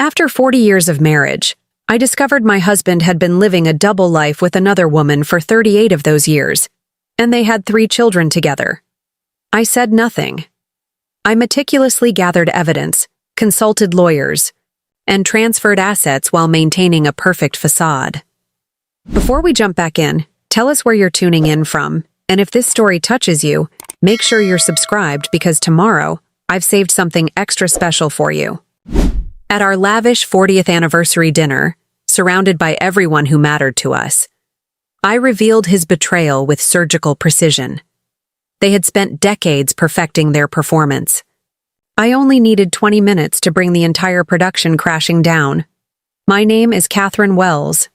After 40 years of marriage, I discovered my husband had been living a double life with another woman for 38 of those years, and they had 3 children together. I said nothing. I meticulously gathered evidence, consulted lawyers, and transferred assets while maintaining a perfect facade. Before we jump back in, tell us where you're tuning in from, and if this story touches you, make sure you're subscribed because tomorrow, I've saved something extra special for you. At our lavish 40th anniversary dinner, surrounded by everyone who mattered to us, I revealed his betrayal with surgical precision. They had spent decades perfecting their performance. I only needed 20 minutes to bring the entire production crashing down. My name is Catherine Wells.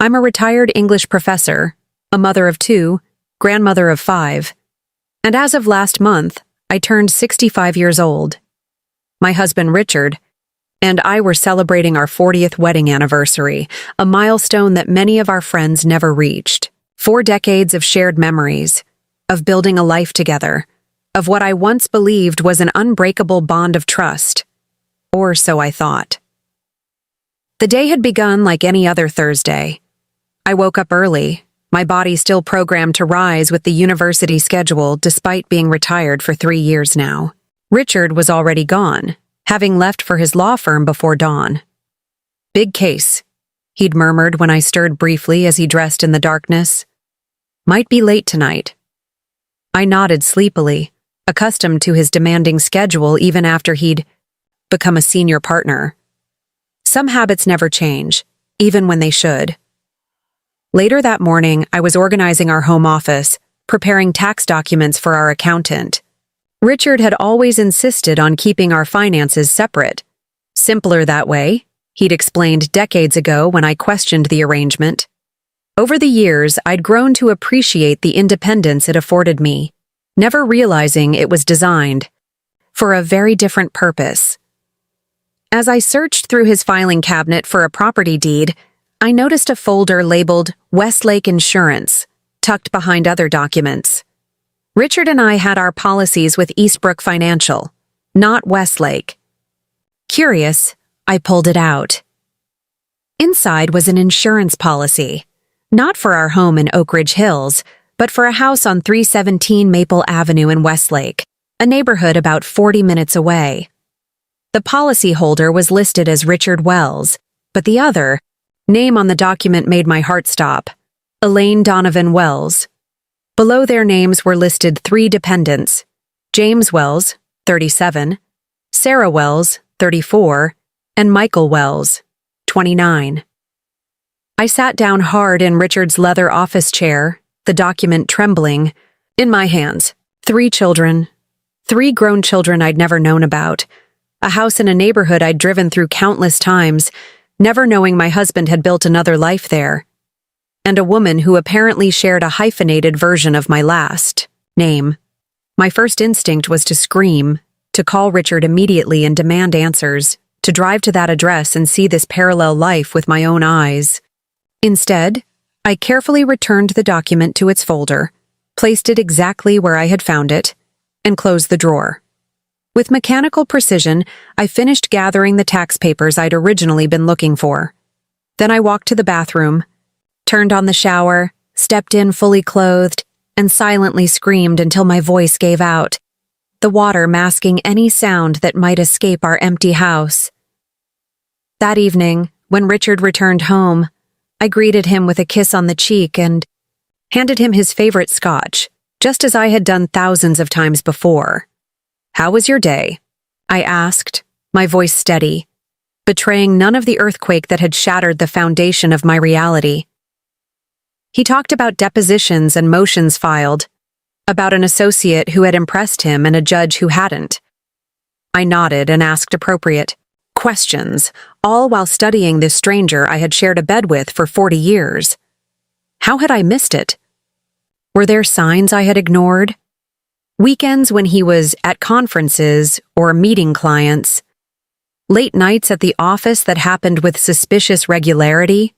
I'm a retired English professor, a mother of 2, grandmother of 5, and as of last month, I turned 65 years old. My husband Richard and I were celebrating our 40th wedding anniversary, a milestone that many of our friends never reached. 4 decades of shared memories, of building a life together, of what I once believed was an unbreakable bond of trust. Or so I thought. The day had begun like any other Thursday. I woke up early, my body still programmed to rise with the university schedule despite being retired for 3 years now. Richard was already gone, having left for his law firm before dawn. "Big case," he'd murmured when I stirred briefly as he dressed in the darkness. "Might be late tonight." I nodded sleepily, accustomed to his demanding schedule even after he'd become a senior partner. Some habits never change, even when they should. Later that morning, I was organizing our home office, preparing tax documents for our accountant. Richard had always insisted on keeping our finances separate. Simpler that way, he'd explained decades ago when I questioned the arrangement. Over the years, I'd grown to appreciate the independence it afforded me, never realizing it was designed for a very different purpose. As I searched through his filing cabinet for a property deed, I noticed a folder labeled Westlake Insurance, tucked behind other documents. Richard and I had our policies with Eastbrook Financial, not Westlake. Curious, I pulled it out. Inside was an insurance policy, not for our home in Oak Ridge Hills, but for a house on 317 Maple Avenue in Westlake, a neighborhood about 40 minutes away. The policyholder was listed as Richard Wells, but the other name on the document made my heart stop: Elaine Donovan Wells. Below their names were listed 3 dependents: James Wells, 37, Sarah Wells, 34, and Michael Wells, 29. I sat down hard in Richard's leather office chair, the document trembling, in my hands. 3 children, 3 grown children I'd never known about, a house in a neighborhood I'd driven through countless times, never knowing my husband had built another life there, and a woman who apparently shared a hyphenated version of my last name. My first instinct was to scream, to call Richard immediately and demand answers, to drive to that address and see this parallel life with my own eyes. Instead, I carefully returned the document to its folder, placed it exactly where I had found it, and closed the drawer. With mechanical precision, I finished gathering the tax papers I'd originally been looking for. Then I walked to the bathroom, turned on the shower, stepped in fully clothed, and silently screamed until my voice gave out, the water masking any sound that might escape our empty house. That evening, when Richard returned home, I greeted him with a kiss on the cheek and handed him his favorite scotch, just as I had done thousands of times before. "How was your day?" I asked, my voice steady, betraying none of the earthquake that had shattered the foundation of my reality. He talked about depositions and motions filed, about an associate who had impressed him and a judge who hadn't. I nodded and asked appropriate questions, all while studying this stranger I had shared a bed with for 40 years. How had I missed it? Were there signs I had ignored? Weekends when he was at conferences or meeting clients, late nights at the office that happened with suspicious regularity,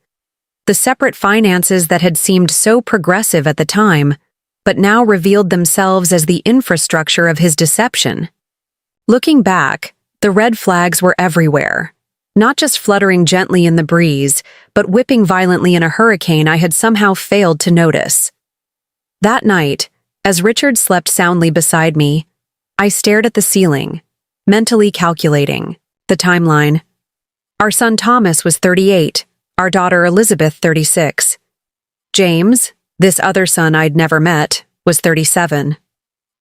the separate finances that had seemed so progressive at the time, but now revealed themselves as the infrastructure of his deception. Looking back, the red flags were everywhere. not just fluttering gently in the breeze, but whipping violently in a hurricane I had somehow failed to notice. That night, as Richard slept soundly beside me, I stared at the ceiling, mentally calculating the timeline. Our son Thomas was 38, our daughter Elizabeth 36. James, this other son I'd never met, was 37.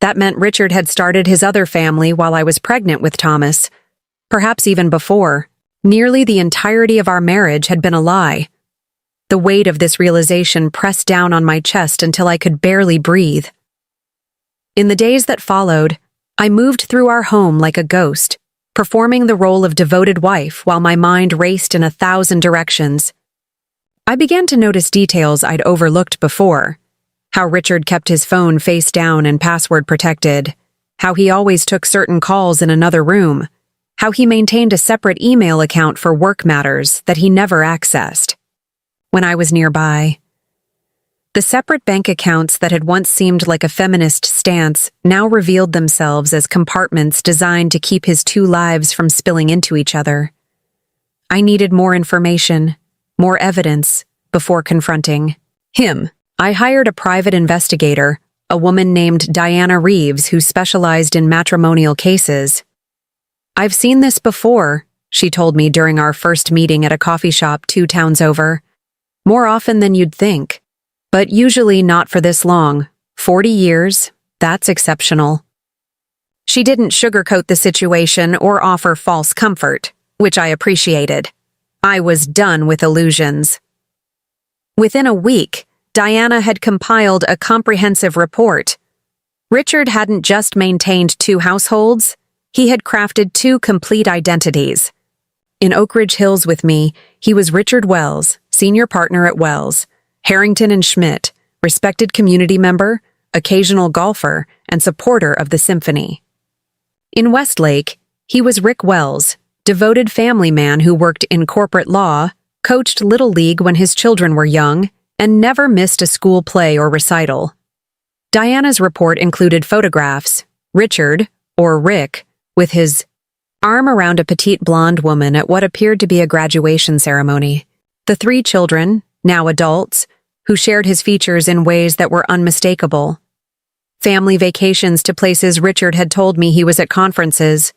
That meant Richard had started his other family while I was pregnant with Thomas, perhaps even before. Nearly the entirety of our marriage had been a lie. The weight of this realization pressed down on my chest until I could barely breathe. In the days that followed, I moved through our home like a ghost, performing the role of devoted wife while my mind raced in 1,000 directions. I began to notice details I'd overlooked before. How Richard kept his phone face down and password protected, how he always took certain calls in another room, how he maintained a separate email account for work matters that he never accessed when I was nearby. The separate bank accounts that had once seemed like a feminist stance now revealed themselves as compartments designed to keep his two lives from spilling into each other. I needed more information, more evidence, before confronting him. I hired a private investigator, a woman named Diana Reeves who specialized in matrimonial cases. "I've seen this before," she told me during our first meeting at a coffee shop 2 towns over. "More often than you'd think. But usually not for this long. 40 years, that's exceptional." She didn't sugarcoat the situation or offer false comfort, which I appreciated. I was done with illusions. Within a week, Diana had compiled a comprehensive report. Richard hadn't just maintained 2 households, he had crafted 2 complete identities. In Oak Ridge Hills with me, he was Richard Wells, senior partner at Wells, Harrington and Schmidt, respected community member, occasional golfer, and supporter of the symphony. In Westlake, he was Rick Wells, devoted family man who worked in corporate law, coached Little League when his children were young, and never missed a school play or recital. Diana's report included photographs, Richard, or Rick, with his arm around a petite blonde woman at what appeared to be a graduation ceremony. The 3 children, now adults, who shared his features in ways that were unmistakable. Family vacations to places Richard had told me he was at conferences,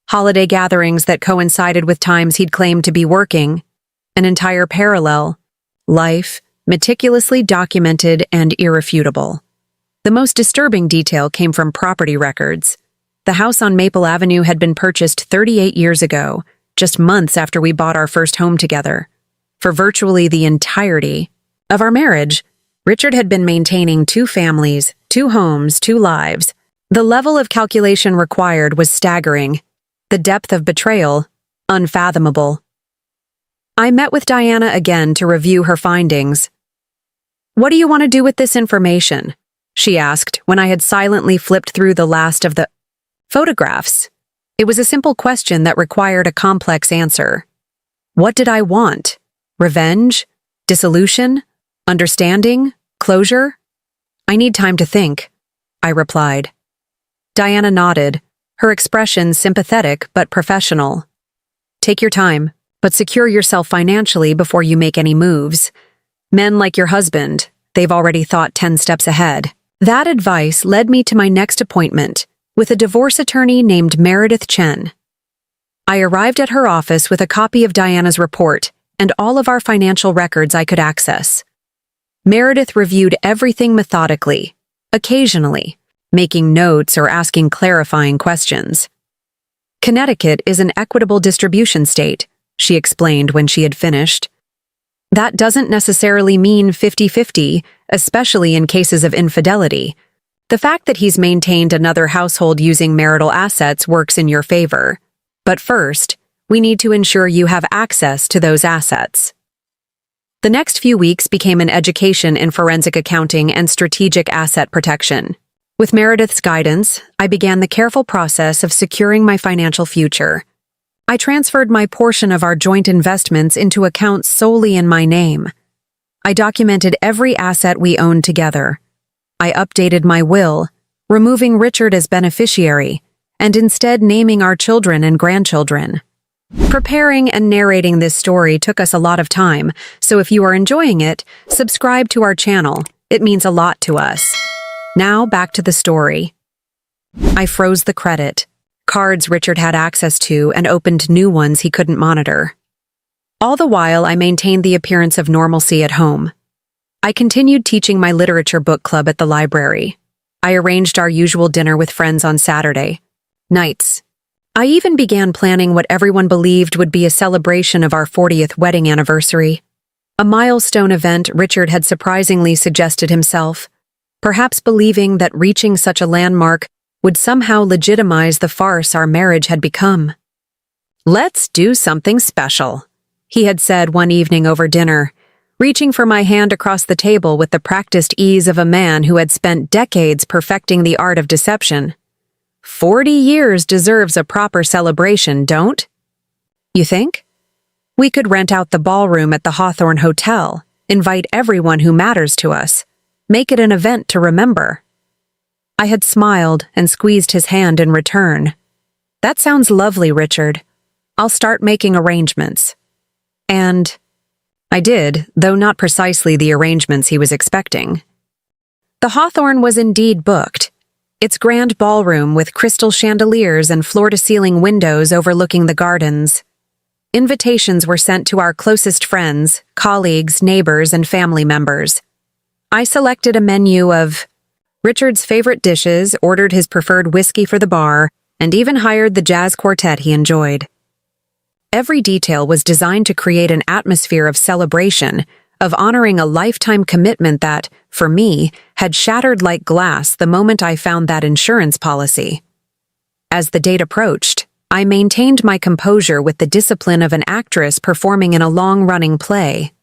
holiday gatherings that coincided with times he'd claimed to be working, an entire parallel life, meticulously documented and irrefutable. The most disturbing detail came from property records. The house on Maple Avenue had been purchased 38 years ago, just months after we bought our first home together. For virtually the entirety of our marriage, Richard had been maintaining 2 families, 2 homes, 2 lives. The level of calculation required was staggering. The depth of betrayal, unfathomable. I met with Diana again to review her findings. "What do you want to do with this information?" she asked when I had silently flipped through the last of the photographs. It was a simple question that required a complex answer. What did I want? Revenge? Dissolution? Understanding? Closure? "I need time to think," I replied. Diana nodded, her expression sympathetic but professional. "Take your time, but secure yourself financially before you make any moves. Men like your husband, they've already thought 10 steps ahead." That advice led me to my next appointment with a divorce attorney named Meredith Chen. I arrived at her office with a copy of Diana's report and all of our financial records I could access. Meredith reviewed everything methodically, occasionally, making notes or asking clarifying questions. "Connecticut is an equitable distribution state," she explained when she had finished. "That doesn't necessarily mean 50-50, especially in cases of infidelity. The fact that he's maintained another household using marital assets works in your favor. But first, we need to ensure you have access to those assets." The next few weeks became an education in forensic accounting and strategic asset protection. With Meredith's guidance, I began the careful process of securing my financial future. I transferred my portion of our joint investments into accounts solely in my name. I documented every asset we owned together. I updated my will, removing Richard as beneficiary, and instead naming our children and grandchildren. Preparing and narrating this story took us a lot of time, so if you are enjoying it, subscribe to our channel. It means a lot to us. Now, back to the story. I froze the credit, cards Richard had access to, and opened new ones he couldn't monitor. All the while, I maintained the appearance of normalcy at home. I continued teaching my literature book club at the library. I arranged our usual dinner with friends on Saturday nights. I even began planning what everyone believed would be a celebration of our 40th wedding anniversary. A milestone event Richard had surprisingly suggested himself, perhaps believing that reaching such a landmark would somehow legitimize the farce our marriage had become. "Let's do something special," he had said one evening over dinner, reaching for my hand across the table with the practiced ease of a man who had spent decades perfecting the art of deception. 40 years deserves a proper celebration, don't? You think? We could rent out the ballroom at the Hawthorne Hotel, invite everyone who matters to us, make it an event to remember. I had smiled and squeezed his hand in return. "That sounds lovely, Richard. I'll start making arrangements." And I did, though not precisely the arrangements he was expecting. The Hawthorne was indeed booked. Its grand ballroom with crystal chandeliers and floor-to-ceiling windows overlooking the gardens. Invitations were sent to our closest friends, colleagues, neighbors, and family members. I selected a menu of Richard's favorite dishes, ordered his preferred whiskey for the bar, and even hired the jazz quartet he enjoyed. Every detail was designed to create an atmosphere of celebration, of honoring a lifetime commitment that, for me, had shattered like glass the moment I found that insurance policy. As the date approached, I maintained my composure with the discipline of an actress performing in a long-running play.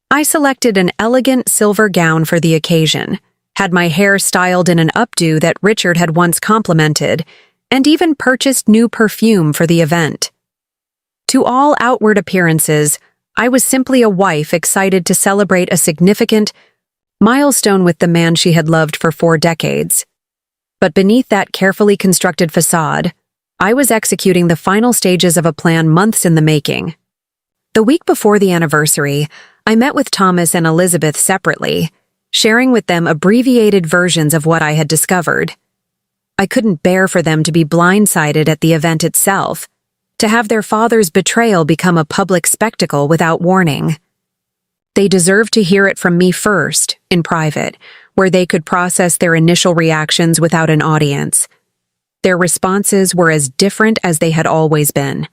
I selected an elegant silver gown for the occasion, had my hair styled in an updo that Richard had once complimented, and even purchased new perfume for the event. To all outward appearances, I was simply a wife excited to celebrate a significant milestone with the man she had loved for 4 decades. But beneath that carefully constructed façade, I was executing the final stages of a plan months in the making. The week before the anniversary, I met with Thomas and Elizabeth separately, sharing with them abbreviated versions of what I had discovered. I couldn't bear for them to be blindsided at the event itself, to have their father's betrayal become a public spectacle without warning. They deserved to hear it from me first, in private, where they could process their initial reactions without an audience. Their responses were as different as they had always been.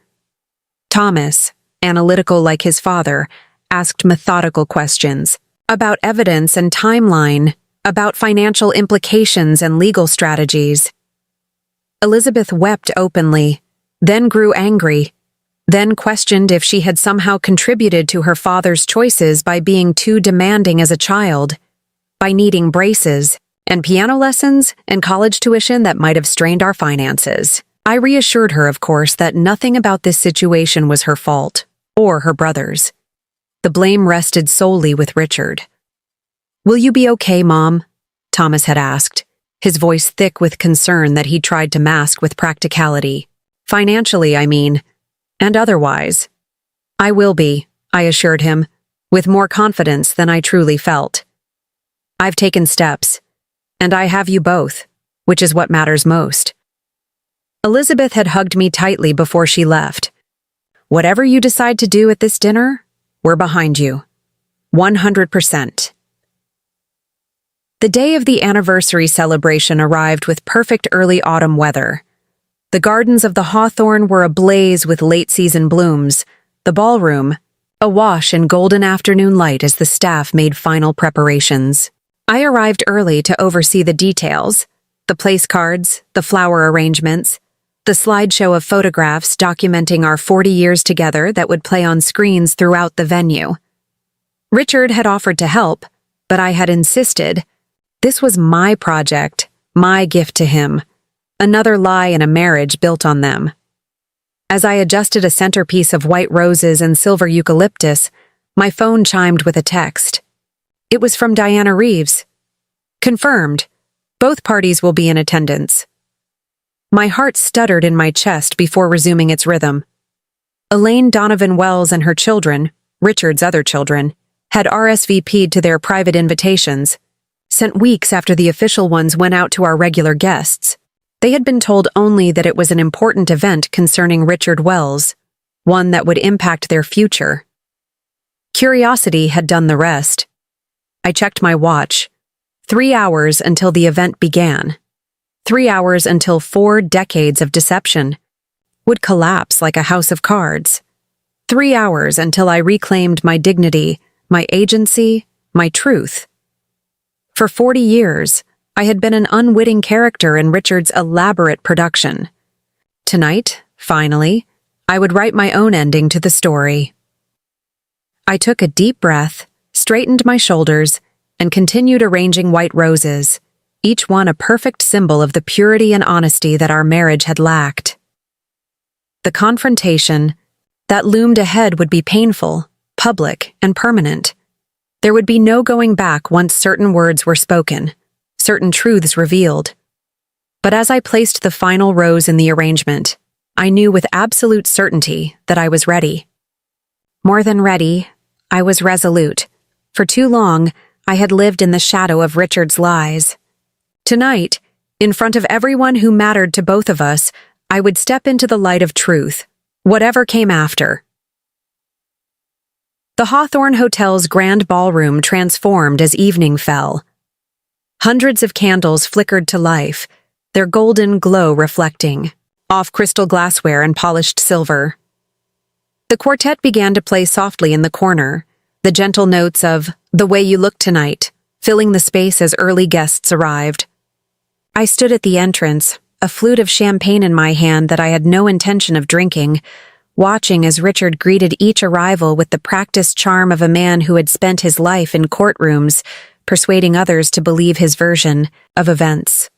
Thomas, analytical like his father, asked methodical questions about evidence and timeline, about financial implications and legal strategies. Elizabeth wept openly, then grew angry, then questioned if she had somehow contributed to her father's choices by being too demanding as a child, by needing braces and piano lessons and college tuition that might have strained our finances. I reassured her, of course, that nothing about this situation was her fault, or her brother's. The blame rested solely with Richard. "Will you be okay, Mom?" Thomas had asked, his voice thick with concern that he tried to mask with practicality. "Financially, I mean, and otherwise." "I will be," I assured him, with more confidence than I truly felt. "I've taken steps, and I have you both, which is what matters most." Elizabeth had hugged me tightly before she left. "Whatever you decide to do at this dinner, we're behind you. 100%. The day of the anniversary celebration arrived with perfect early autumn weather. The gardens of the Hawthorne were ablaze with late-season blooms, the ballroom awash in golden afternoon light as the staff made final preparations. I arrived early to oversee the details, the place cards, the flower arrangements, the slideshow of photographs documenting our 40 years together that would play on screens throughout the venue. Richard had offered to help, but I had insisted. This was my project, my gift to him. Another lie in a marriage built on them. As I adjusted a centerpiece of white roses and silver eucalyptus, my phone chimed with a text. It was from Diana Reeves. "Confirmed. Both parties will be in attendance." My heart stuttered in my chest before resuming its rhythm. Elaine Donovan Wells and her children, Richard's other children, had RSVP'd to their private invitations, sent weeks after the official ones went out to our regular guests. They had been told only that it was an important event concerning Richard Wells, one that would impact their future. Curiosity had done the rest. I checked my watch. 3 hours until the event began. 3 hours until 4 decades of deception would collapse like a house of cards. 3 hours until I reclaimed my dignity, my agency, my truth. For 40 years, I had been an unwitting character in Richard's elaborate production. Tonight, finally, I would write my own ending to the story. I took a deep breath, straightened my shoulders, and continued arranging white roses, each one a perfect symbol of the purity and honesty that our marriage had lacked. The confrontation that loomed ahead would be painful, public, and permanent. There would be no going back once certain words were spoken, certain truths revealed. But as I placed the final rose in the arrangement, I knew with absolute certainty that I was ready. More than ready, I was resolute. For too long, I had lived in the shadow of Richard's lies. Tonight, in front of everyone who mattered to both of us, I would step into the light of truth, whatever came after. The Hawthorne Hotel's grand ballroom transformed as evening fell. Hundreds of candles flickered to life, their golden glow reflecting off crystal glassware and polished silver. The quartet began to play softly in the corner, the gentle notes of "The Way You Look Tonight" filling the space as early guests arrived. I stood at the entrance, a flute of champagne in my hand that I had no intention of drinking, watching as Richard greeted each arrival with the practiced charm of a man who had spent his life in courtrooms, persuading others to believe his version of events.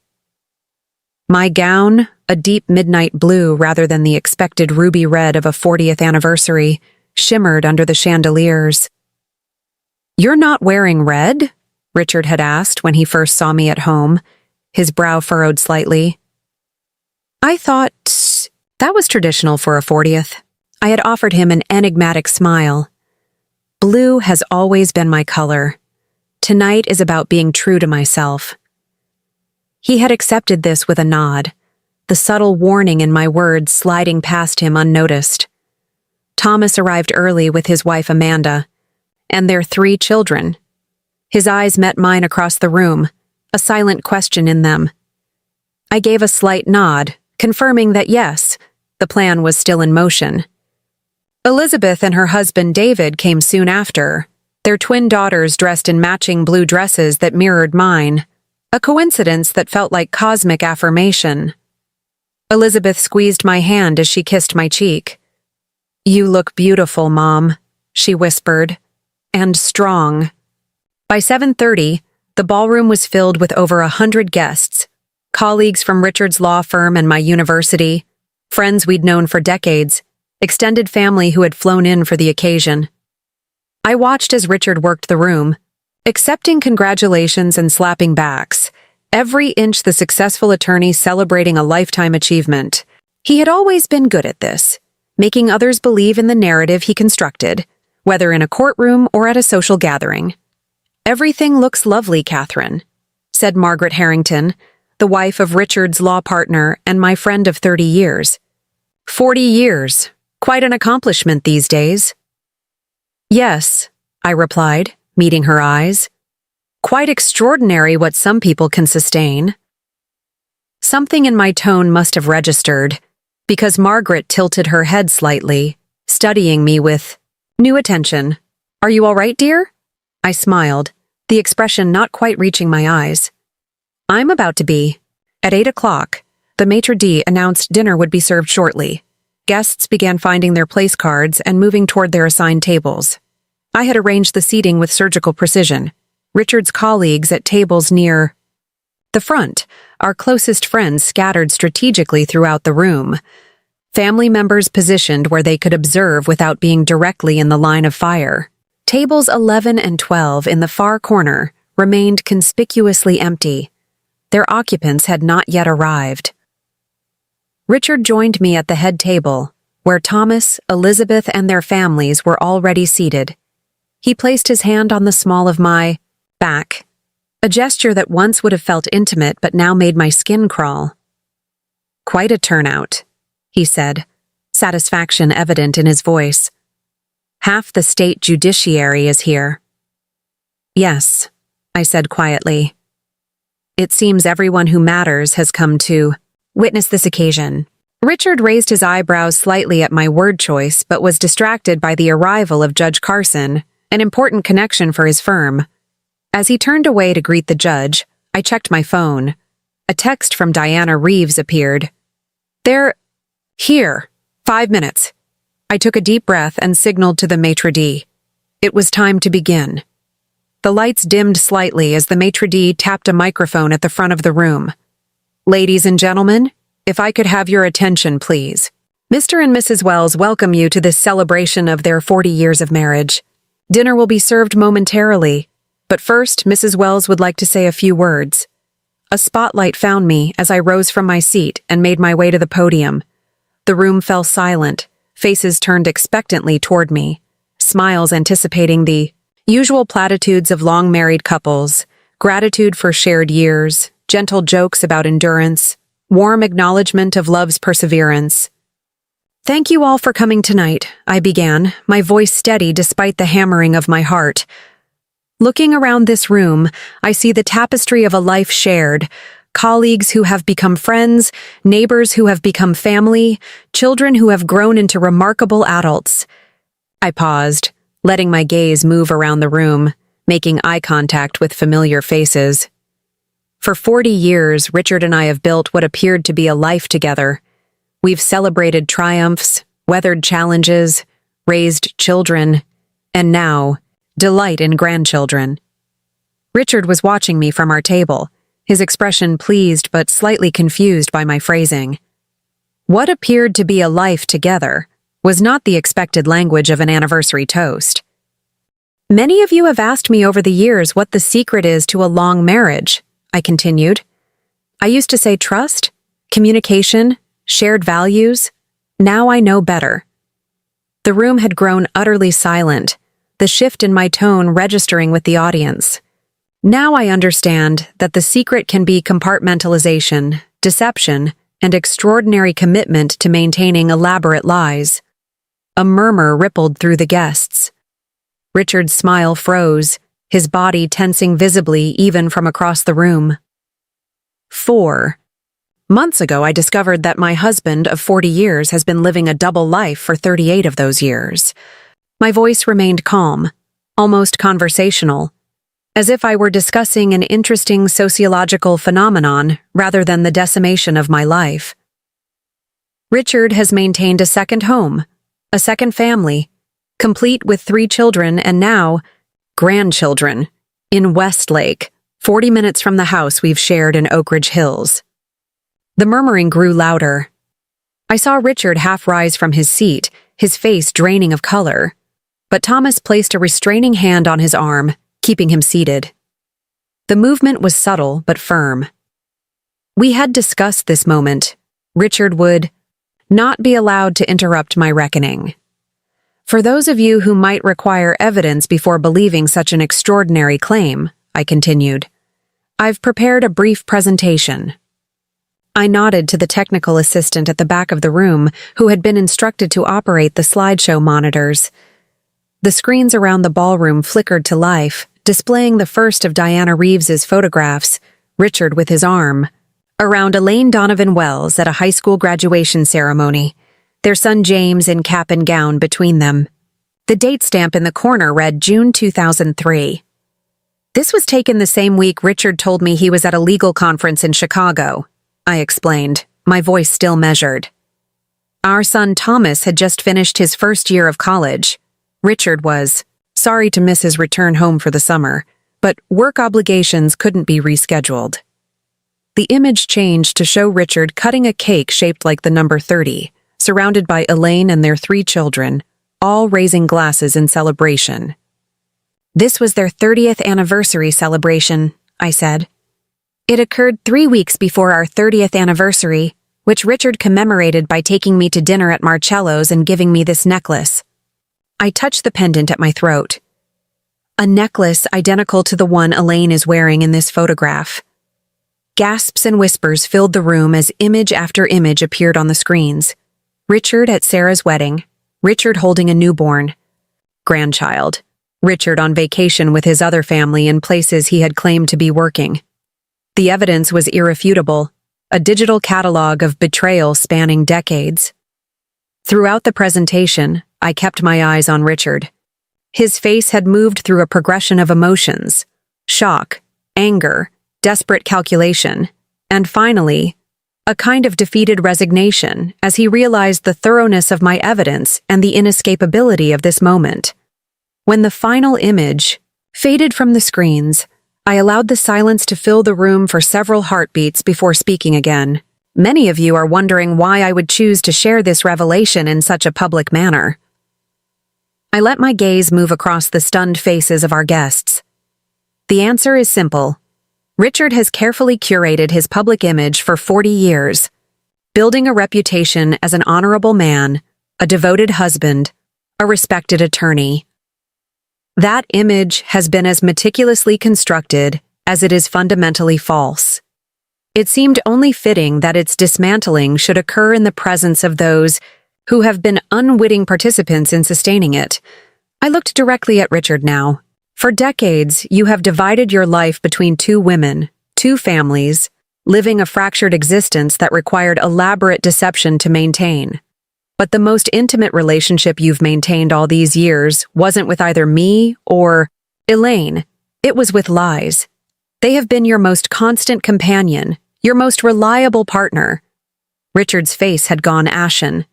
My gown, a deep midnight blue rather than the expected ruby red of a 40th anniversary, shimmered under the chandeliers. "You're not wearing red?" Richard had asked when he first saw me at home, his brow furrowed slightly. I thought that was traditional for a 40th. I had offered him an enigmatic smile. Blue has always been my color. Tonight is about being true to myself. He had accepted this with a nod, the subtle warning in my words sliding past him unnoticed. Thomas arrived early with his wife Amanda, and their 3 children. His eyes met mine across the room, a silent question in them. I gave a slight nod, confirming that yes, the plan was still in motion. Elizabeth and her husband David came soon after, their twin daughters dressed in matching blue dresses that mirrored mine, a coincidence that felt like cosmic affirmation. Elizabeth squeezed my hand as she kissed my cheek. "You look beautiful, Mom," she whispered, "and strong." By 7:30, the ballroom was filled with over 100 guests, colleagues from Richard's law firm and my university, friends we'd known for decades, extended family who had flown in for the occasion. I watched as Richard worked the room, accepting congratulations and slapping backs, every inch the successful attorney celebrating a lifetime achievement. He had always been good at this, making others believe in the narrative he constructed, whether in a courtroom or at a social gathering. "Everything looks lovely, Catherine," said Margaret Harrington, the wife of Richard's law partner and my friend of 30 years. 40 years. Quite an accomplishment these days. "Yes," I replied, meeting her eyes. "Quite extraordinary what some people can sustain." Something in my tone must have registered, because Margaret tilted her head slightly, studying me with new attention. "Are you all right, dear?" I smiled, the expression not quite reaching my eyes. "I'm about to be." At 8 o'clock, the maitre d' announced dinner would be served shortly. Guests began finding their place cards and moving toward their assigned tables. I had arranged the seating with surgical precision. Richard's colleagues at tables near the front, our closest friends scattered strategically throughout the room. Family members positioned where they could observe without being directly in the line of fire. Tables 11 and 12 in the far corner remained conspicuously empty. Their occupants had not yet arrived. Richard joined me at the head table, where Thomas, Elizabeth, and their families were already seated. He placed his hand on the small of my back, a gesture that once would have felt intimate but now made my skin crawl. "Quite a turnout," he said, satisfaction evident in his voice. "Half the state judiciary is here." "Yes," I said quietly. "It seems everyone who matters has come to witness this occasion." Richard raised his eyebrows slightly at my word choice but was distracted by the arrival of Judge Carson, an important connection for his firm. As he turned away to greet the judge, I checked my phone. A text from Diana Reeves appeared. "They're here. 5 minutes." I took a deep breath and signaled to the maitre d'. It was time to begin. The lights dimmed slightly as the maitre d' tapped a microphone at the front of the room. "Ladies and gentlemen, if I could have your attention, please. Mr. and Mrs. Wells welcome you to this celebration of their 40 years of marriage. Dinner will be served momentarily, but first, Mrs. Wells would like to say a few words." A spotlight found me as I rose from my seat and made my way to the podium. The room fell silent, faces turned expectantly toward me, smiles anticipating the usual platitudes of long-married couples, gratitude for shared years, gentle jokes about endurance, warm acknowledgement of love's perseverance. "Thank you all for coming tonight," I began, my voice steady despite the hammering of my heart. "Looking around this room, I see the tapestry of a life shared, colleagues who have become friends, neighbors who have become family, children who have grown into remarkable adults." I paused, letting my gaze move around the room, making eye contact with familiar faces. For 40 years, Richard and I have built what appeared to be a life together. We've celebrated triumphs, weathered challenges, raised children, and now, delight in grandchildren. Richard was watching me from our table, his expression pleased but slightly confused by my phrasing. What appeared to be a life together was not the expected language of an anniversary toast. "Many of you have asked me over the years what the secret is to a long marriage," I continued. "I used to say trust, communication, shared values. Now I know better." The room had grown utterly silent, the shift in my tone registering with the audience. "Now I understand that the secret can be compartmentalization, deception, and extraordinary commitment to maintaining elaborate lies." A murmur rippled through the guests. Richard's smile froze, his body tensing visibly even from across the room. 4 months ago, I discovered that my husband of 40 years has been living a double life for 38 of those years. My voice remained calm, almost conversational, as if I were discussing an interesting sociological phenomenon rather than the decimation of my life. Richard has maintained a second home, a second family, complete with 3 children and now grandchildren, in Westlake, 40 minutes from the house we've shared in Oak Ridge Hills. The murmuring grew louder. I saw Richard half rise from his seat, his face draining of color, but Thomas placed a restraining hand on his arm, keeping him seated. The movement was subtle but firm. We had discussed this moment. Richard would not be allowed to interrupt my reckoning. "For those of you who might require evidence before believing such an extraordinary claim," I continued, "I've prepared a brief presentation." I nodded to the technical assistant at the back of the room who had been instructed to operate the slideshow monitors. The screens around the ballroom flickered to life, displaying the first of Diana Reeves's photographs, Richard with his arm, around Elaine Donovan Wells at a high school graduation ceremony, their son James in cap and gown between them. The date stamp in the corner read June 2003. This was taken the same week Richard told me he was at a legal conference in Chicago, I explained, my voice still measured. Our son Thomas had just finished his first year of college. Richard was sorry to miss his return home for the summer, but work obligations couldn't be rescheduled. The image changed to show Richard cutting a cake shaped like the number 30, surrounded by Elaine and their 3 children, all raising glasses in celebration. This was their 30th anniversary celebration, I said. It occurred 3 weeks before our 30th anniversary, which Richard commemorated by taking me to dinner at Marcello's and giving me this necklace. I touched the pendant at my throat. A necklace identical to the one Elaine is wearing in this photograph. Gasps and whispers filled the room as image after image appeared on the screens. Richard at Sarah's wedding, Richard holding a newborn grandchild, Richard on vacation with his other family in places he had claimed to be working. The evidence was irrefutable, a digital catalog of betrayal spanning decades. Throughout the presentation, I kept my eyes on Richard. His face had moved through a progression of emotions: shock, anger, desperate calculation, and finally, a kind of defeated resignation as he realized the thoroughness of my evidence and the inescapability of this moment. When the final image faded from the screens, I allowed the silence to fill the room for several heartbeats before speaking again. Many of you are wondering why I would choose to share this revelation in such a public manner. I let my gaze move across the stunned faces of our guests. The answer is simple. Richard has carefully curated his public image for 40 years, building a reputation as an honorable man, a devoted husband, a respected attorney. That image has been as meticulously constructed as it is fundamentally false. It seemed only fitting that its dismantling should occur in the presence of those who have been unwitting participants in sustaining it. I looked directly at Richard now. For decades, you have divided your life between two women, two families, living a fractured existence that required elaborate deception to maintain. But the most intimate relationship you've maintained all these years wasn't with either me or Elaine. It was with lies. They have been your most constant companion, your most reliable partner. Richard's face had gone ashen.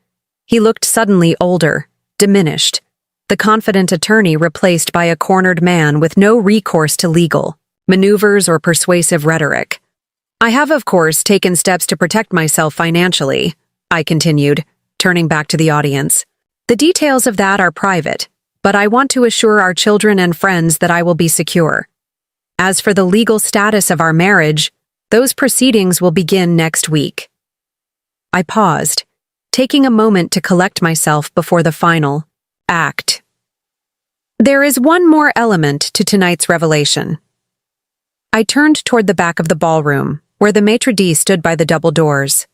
He looked suddenly older, diminished, the confident attorney replaced by a cornered man with no recourse to legal maneuvers or persuasive rhetoric. I have, of course, taken steps to protect myself financially, I continued, turning back to the audience. The details of that are private, but I want to assure our children and friends that I will be secure. As for the legal status of our marriage, those proceedings will begin next week. I paused, taking a moment to collect myself before the final act. There is one more element to tonight's revelation. I turned toward the back of the ballroom, where the maitre d' stood by the double doors.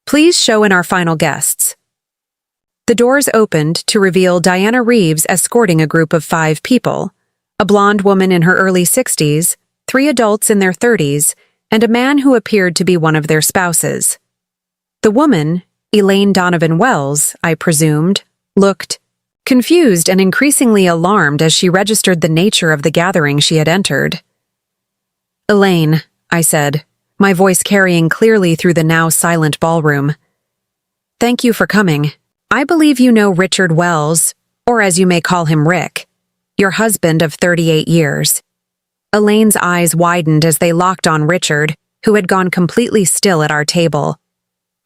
Please show in our final guests. The doors opened to reveal Diana Reeves escorting a group of 5 people, a blonde woman in her early 60s, 3 adults in their 30s, and a man who appeared to be one of their spouses. The woman, Elaine Donovan Wells, I presumed, looked confused and increasingly alarmed as she registered the nature of the gathering she had entered. Elaine, I said, my voice carrying clearly through the now silent ballroom. Thank you for coming. I believe you know Richard Wells, or as you may call him Rick, your husband of 38 years. Elaine's eyes widened as they locked on Richard, who had gone completely still at our table.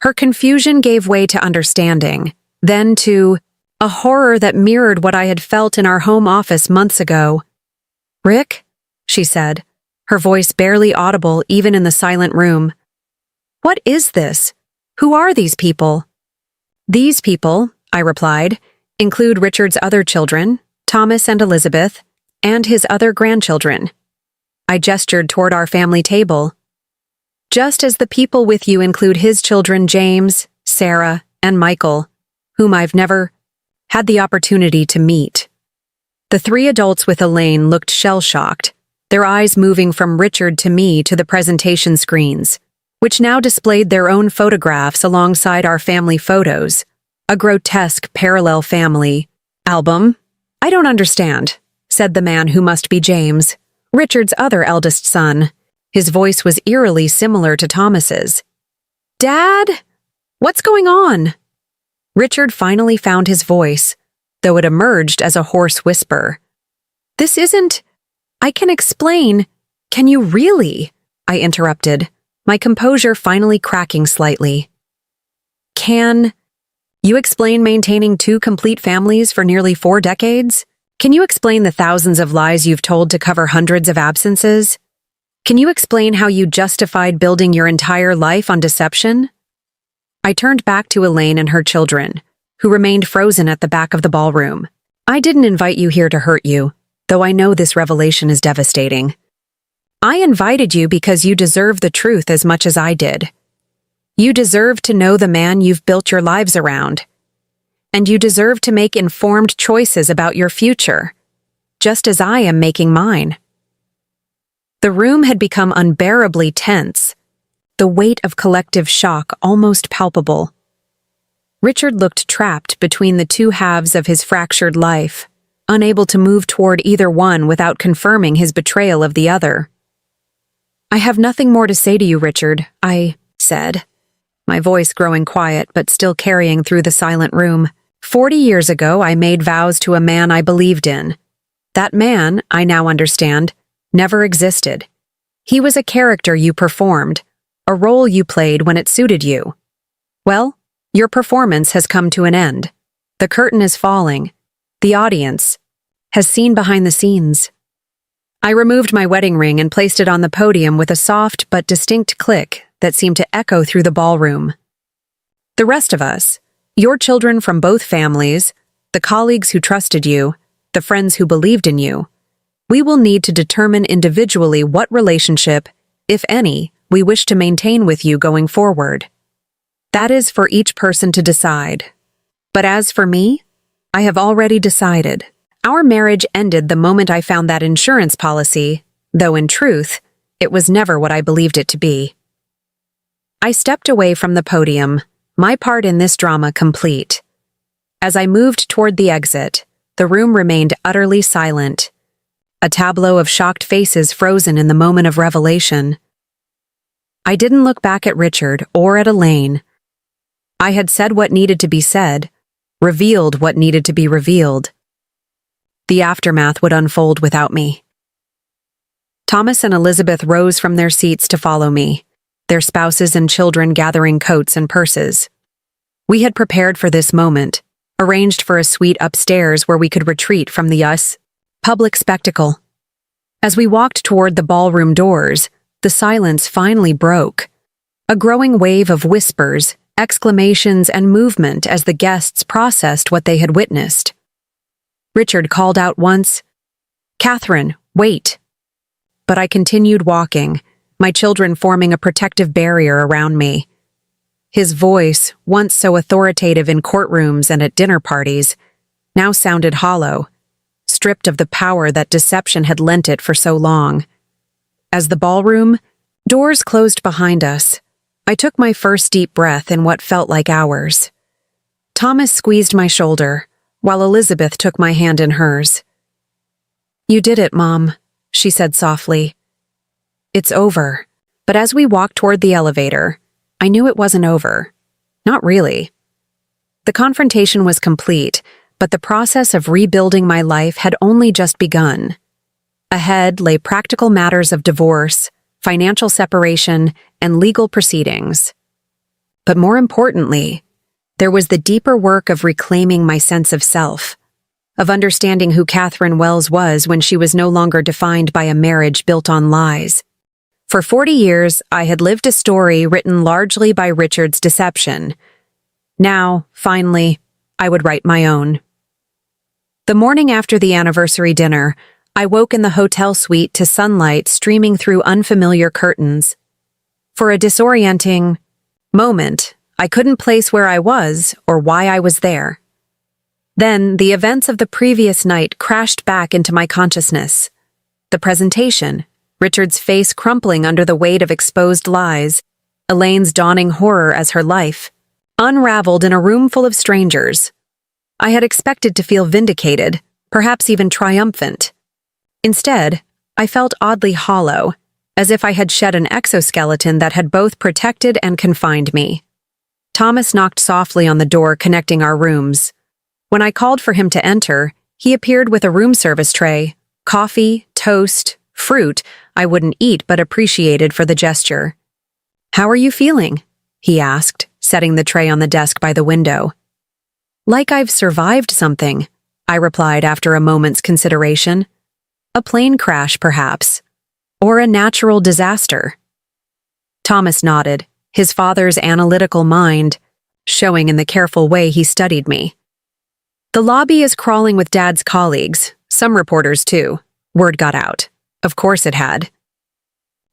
Her confusion gave way to understanding, then to a horror that mirrored what I had felt in our home office months ago. Rick? She said, her voice barely audible even in the silent room. What is this? Who are these people? These people, I replied, include Richard's other children, Thomas and Elizabeth, and his other grandchildren. I gestured toward our family table. Just as the people with you include his children James, Sarah, and Michael, whom I've never had the opportunity to meet. The 3 adults with Elaine looked shell-shocked, their eyes moving from Richard to me to the presentation screens, which now displayed their own photographs alongside our family photos, a grotesque parallel family album. I don't understand, said the man who must be James, Richard's other eldest son. His voice was eerily similar to Thomas's. Dad? What's going on? Richard finally found his voice, though it emerged as a hoarse whisper. This isn't... I can explain. Can you really? I interrupted, my composure finally cracking slightly. Can you explain maintaining 2 complete families for nearly 4 decades? Can you explain the thousands of lies you've told to cover hundreds of absences? Can you explain how you justified building your entire life on deception? I turned back to Elaine and her children, who remained frozen at the back of the ballroom. I didn't invite you here to hurt you, though I know this revelation is devastating. I invited you because you deserve the truth as much as I did. You deserve to know the man you've built your lives around. And you deserve to make informed choices about your future, just as I am making mine. The room had become unbearably tense, the weight of collective shock almost palpable. Richard looked trapped between the two halves of his fractured life, unable to move toward either one without confirming his betrayal of the other. "I have nothing more to say to you, Richard," I said, my voice growing quiet but still carrying through the silent room. 40 years ago, I made vows to a man I believed in. That man, I now understand, never existed. He was a character you performed, a role you played when it suited you. Well, your performance has come to an end. The curtain is falling. The audience has seen behind the scenes. I removed my wedding ring and placed it on the podium with a soft but distinct click that seemed to echo through the ballroom. The rest of us, your children from both families, the colleagues who trusted you, the friends who believed in you, we will need to determine individually what relationship, if any, we wish to maintain with you going forward. That is for each person to decide. But as for me, I have already decided. Our marriage ended the moment I found that insurance policy, though in truth, it was never what I believed it to be. I stepped away from the podium, my part in this drama complete. As I moved toward the exit, the room remained utterly silent, a tableau of shocked faces frozen in the moment of revelation. I didn't look back at Richard or at Elaine. I had said what needed to be said, revealed what needed to be revealed. The aftermath would unfold without me. Thomas and Elizabeth rose from their seats to follow me, their spouses and children gathering coats and purses. We had prepared for this moment, arranged for a suite upstairs where we could retreat from the public spectacle. As we walked toward the ballroom doors, the silence finally broke. A growing wave of whispers, exclamations, and movement as the guests processed what they had witnessed. Richard called out once, "Catherine, wait!" But I continued walking, my children forming a protective barrier around me. His voice, once so authoritative in courtrooms and at dinner parties, now sounded hollow, stripped of the power that deception had lent it for so long. As the ballroom doors closed behind us, I took my first deep breath in what felt like hours. Thomas squeezed my shoulder, while Elizabeth took my hand in hers. "You did it, Mom," she said softly. "It's over." But as we walked toward the elevator, I knew it wasn't over. Not really. The confrontation was complete, but the process of rebuilding my life had only just begun. Ahead lay practical matters of divorce, financial separation, and legal proceedings. But more importantly, there was the deeper work of reclaiming my sense of self, of understanding who Catherine Wells was when she was no longer defined by a marriage built on lies. For 40 years, I had lived a story written largely by Richard's deception. Now, finally, I would write my own. The morning after the anniversary dinner, I woke in the hotel suite to sunlight streaming through unfamiliar curtains. For a disorienting moment, I couldn't place where I was or why I was there. Then, the events of the previous night crashed back into my consciousness. The presentation, Richard's face crumpling under the weight of exposed lies, Elaine's dawning horror as her life, unraveled in a room full of strangers. I had expected to feel vindicated, perhaps even triumphant. Instead, I felt oddly hollow, as if I had shed an exoskeleton that had both protected and confined me. Thomas knocked softly on the door connecting our rooms. When I called for him to enter, he appeared with a room service tray, coffee, toast, fruit I wouldn't eat but appreciated for the gesture. "How are you feeling?" he asked, setting the tray on the desk by the window. "Like I've survived something," I replied after a moment's consideration. "A plane crash, perhaps. Or a natural disaster." Thomas nodded, his father's analytical mind showing in the careful way he studied me. The lobby is crawling with Dad's colleagues, some reporters too. Word got out. Of course it had.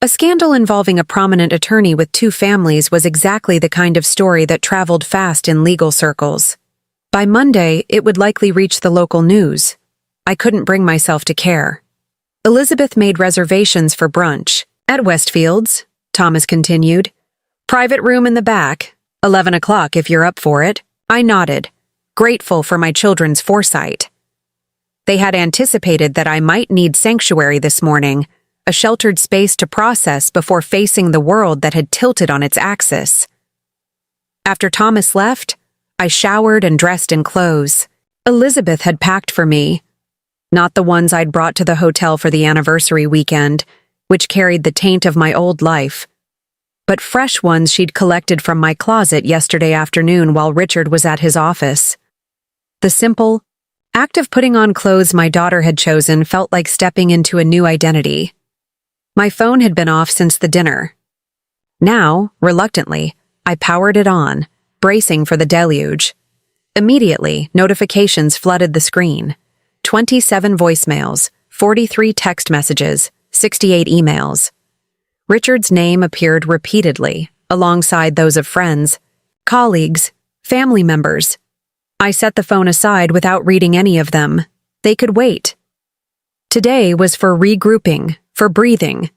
A scandal involving a prominent attorney with two families was exactly the kind of story that traveled fast in legal circles. By Monday, it would likely reach the local news. I couldn't bring myself to care. Elizabeth made reservations for brunch. At Westfield's, Thomas continued. Private room in the back, 11 o'clock if you're up for it. I nodded, grateful for my children's foresight. They had anticipated that I might need sanctuary this morning, a sheltered space to process before facing the world that had tilted on its axis. After Thomas left, I showered and dressed in clothes. Elizabeth had packed for me, not the ones I'd brought to the hotel for the anniversary weekend, which carried the taint of my old life, but fresh ones she'd collected from my closet yesterday afternoon while Richard was at his office. The simple act of putting on clothes my daughter had chosen felt like stepping into a new identity. My phone had been off since the dinner. Now, reluctantly, I powered it on, bracing for the deluge. Immediately, notifications flooded the screen. 27 voicemails, 43 text messages, 68 emails. Richard's name appeared repeatedly, alongside those of friends, colleagues, family members. I set the phone aside without reading any of them. They could wait. Today was for regrouping, for breathing,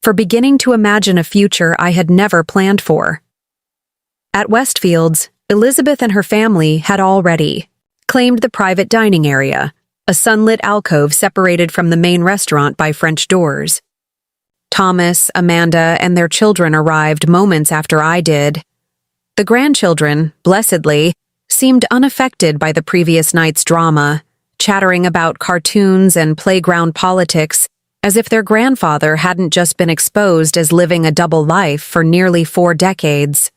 for beginning to imagine a future I had never planned for. At Westfield's, Elizabeth and her family had already claimed the private dining area, a sunlit alcove separated from the main restaurant by French doors. Thomas, Amanda, and their children arrived moments after I did. The grandchildren, blessedly, seemed unaffected by the previous night's drama, chattering about cartoons and playground politics, as if their grandfather hadn't just been exposed as living a double life for nearly 4 decades.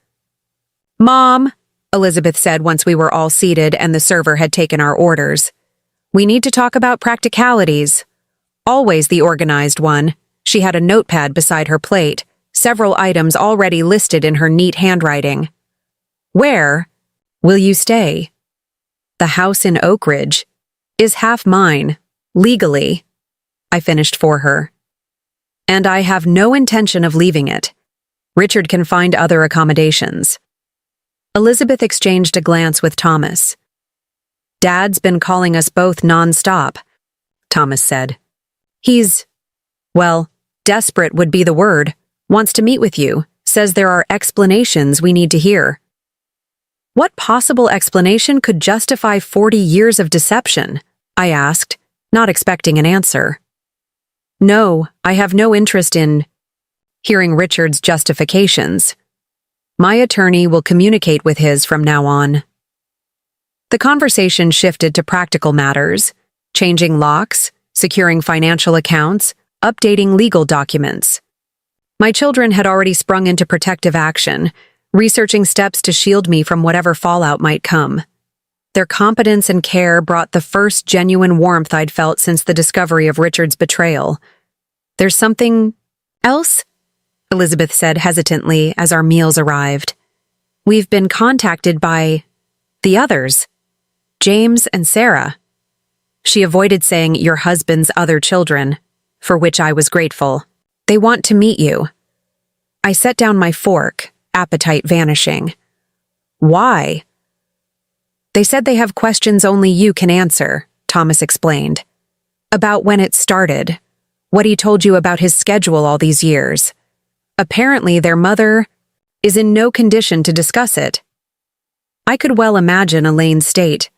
"Mom," Elizabeth said once we were all seated and the server had taken our orders, "we need to talk about practicalities." Always the organized one, she had a notepad beside her plate, several items already listed in her neat handwriting. "Where will you stay?" "The house in Oak Ridge is half mine, legally," I finished for her. "And I have no intention of leaving it. Richard can find other accommodations." Elizabeth exchanged a glance with Thomas. "Dad's been calling us both non-stop," Thomas said. "He's, well, desperate would be the word, wants to meet with you, says there are explanations we need to hear." "What possible explanation could justify 40 years of deception?" I asked, not expecting an answer. "No, I have no interest in hearing Richard's justifications. My attorney will communicate with his from now on." The conversation shifted to practical matters, changing locks, securing financial accounts, updating legal documents. My children had already sprung into protective action, researching steps to shield me from whatever fallout might come. Their competence and care brought the first genuine warmth I'd felt since the discovery of Richard's betrayal. "There's something else?" Elizabeth said hesitantly as our meals arrived. "We've been contacted by the others, James and Sarah." She avoided saying your husband's other children, for which I was grateful. "They want to meet you." I set down my fork, appetite vanishing. "Why?" "They said they have questions only you can answer," Thomas explained. "About when it started, what he told you about his schedule all these years. Apparently their mother is in no condition to discuss it." I could well imagine Elaine's state.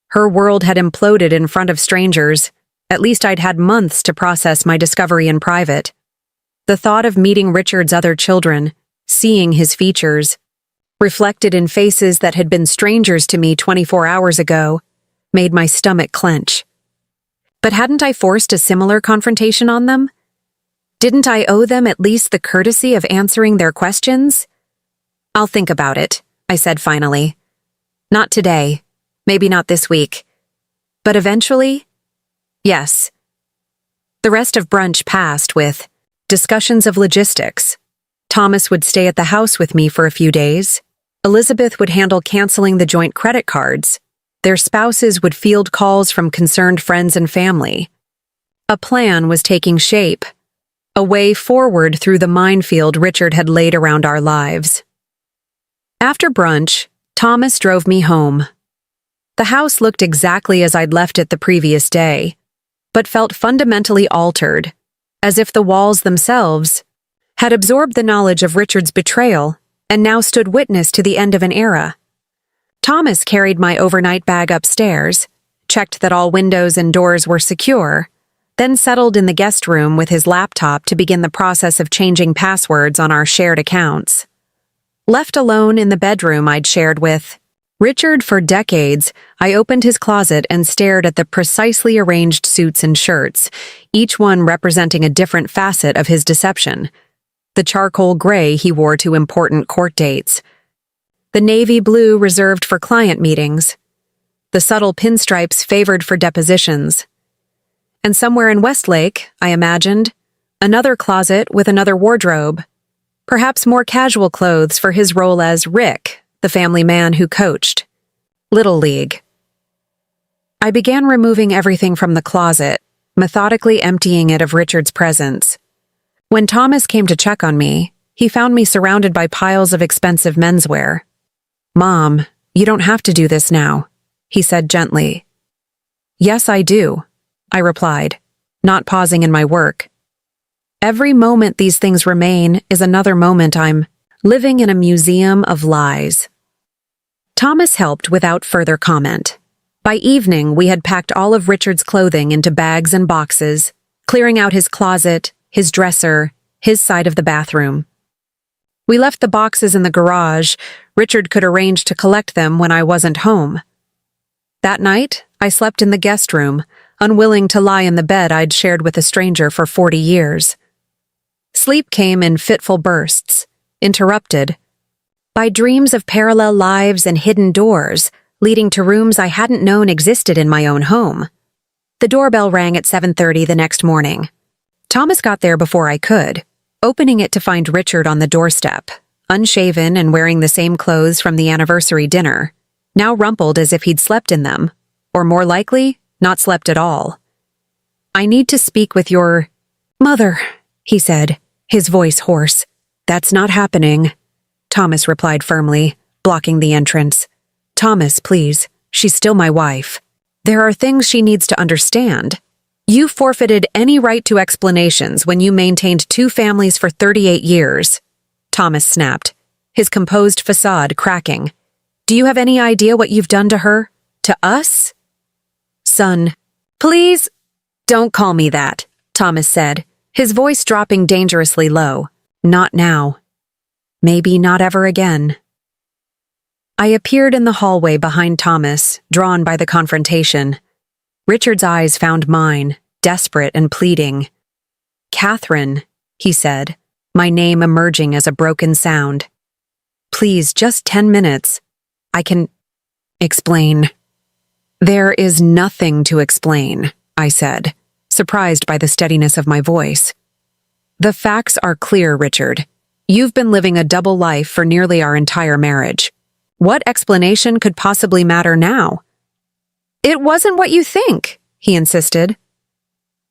Her world had imploded in front of strangers. At least I'd had months to process my discovery in private. The thought of meeting Richard's other children, seeing his features, reflected in faces that had been strangers to me 24 hours ago, made my stomach clench. But hadn't I forced a similar confrontation on them? Didn't I owe them at least the courtesy of answering their questions? "I'll think about it," I said finally. "Not today, maybe not this week. But eventually, yes." The rest of brunch passed with discussions of logistics. Thomas would stay at the house with me for a few days. Elizabeth would handle canceling the joint credit cards. Their spouses would field calls from concerned friends and family. A plan was taking shape, a way forward through the minefield Richard had laid around our lives. After brunch, Thomas drove me home. The house looked exactly as I'd left it the previous day, but felt fundamentally altered, as if the walls themselves had absorbed the knowledge of Richard's betrayal and now stood witness to the end of an era. Thomas carried my overnight bag upstairs, checked that all windows and doors were secure, then settled in the guest room with his laptop to begin the process of changing passwords on our shared accounts. Left alone in the bedroom I'd shared with Richard for decades, I opened his closet and stared at the precisely arranged suits and shirts, each one representing a different facet of his deception. The charcoal gray he wore to important court dates, the navy blue reserved for client meetings, the subtle pinstripes favored for depositions. And somewhere in Westlake, I imagined, another closet with another wardrobe, perhaps more casual clothes for his role as Rick, the family man who coached Little League. I began removing everything from the closet, methodically emptying it of Richard's presence. When Thomas came to check on me, he found me surrounded by piles of expensive menswear. "Mom, you don't have to do this now," he said gently. "Yes, I do," I replied, not pausing in my work. Every moment these things remain is another moment I'm living in a museum of lies. Thomas helped without further comment. By evening, we had packed all of Richard's clothing into bags and boxes, clearing out his closet, his dresser, his side of the bathroom. We left the boxes in the garage. Richard could arrange to collect them when I wasn't home. That night, I slept in the guest room, unwilling to lie in the bed I'd shared with a stranger for 40 years. Sleep came in fitful bursts, interrupted by dreams of parallel lives and hidden doors leading to rooms I hadn't known existed in my own home. The doorbell rang at 7:30 the next morning. Thomas got there before I could, opening it to find Richard on the doorstep, unshaven and wearing the same clothes from the anniversary dinner, now rumpled as if he'd slept in them, or more likely, not slept at all. "I need to speak with your mother," he said, his voice hoarse. "That's not happening," Thomas replied firmly, blocking the entrance. "Thomas, please. She's still my wife. There are things she needs to understand. You forfeited any right to explanations when you maintained two families for 38 years. Thomas snapped, his composed façade cracking. "Do you have any idea what you've done to her? To us?" "Son, please, don't call me that," Thomas said, his voice dropping dangerously low. "Not now. Maybe not ever again." I appeared in the hallway behind Thomas, drawn by the confrontation. Richard's eyes found mine, desperate and pleading. "Catherine," he said, my name emerging as a broken sound. "Please, just 10 minutes. I can explain." "There is nothing to explain," I said, surprised by the steadiness of my voice. "The facts are clear, Richard. You've been living a double life for nearly our entire marriage. What explanation could possibly matter now?" "It wasn't what you think," he insisted.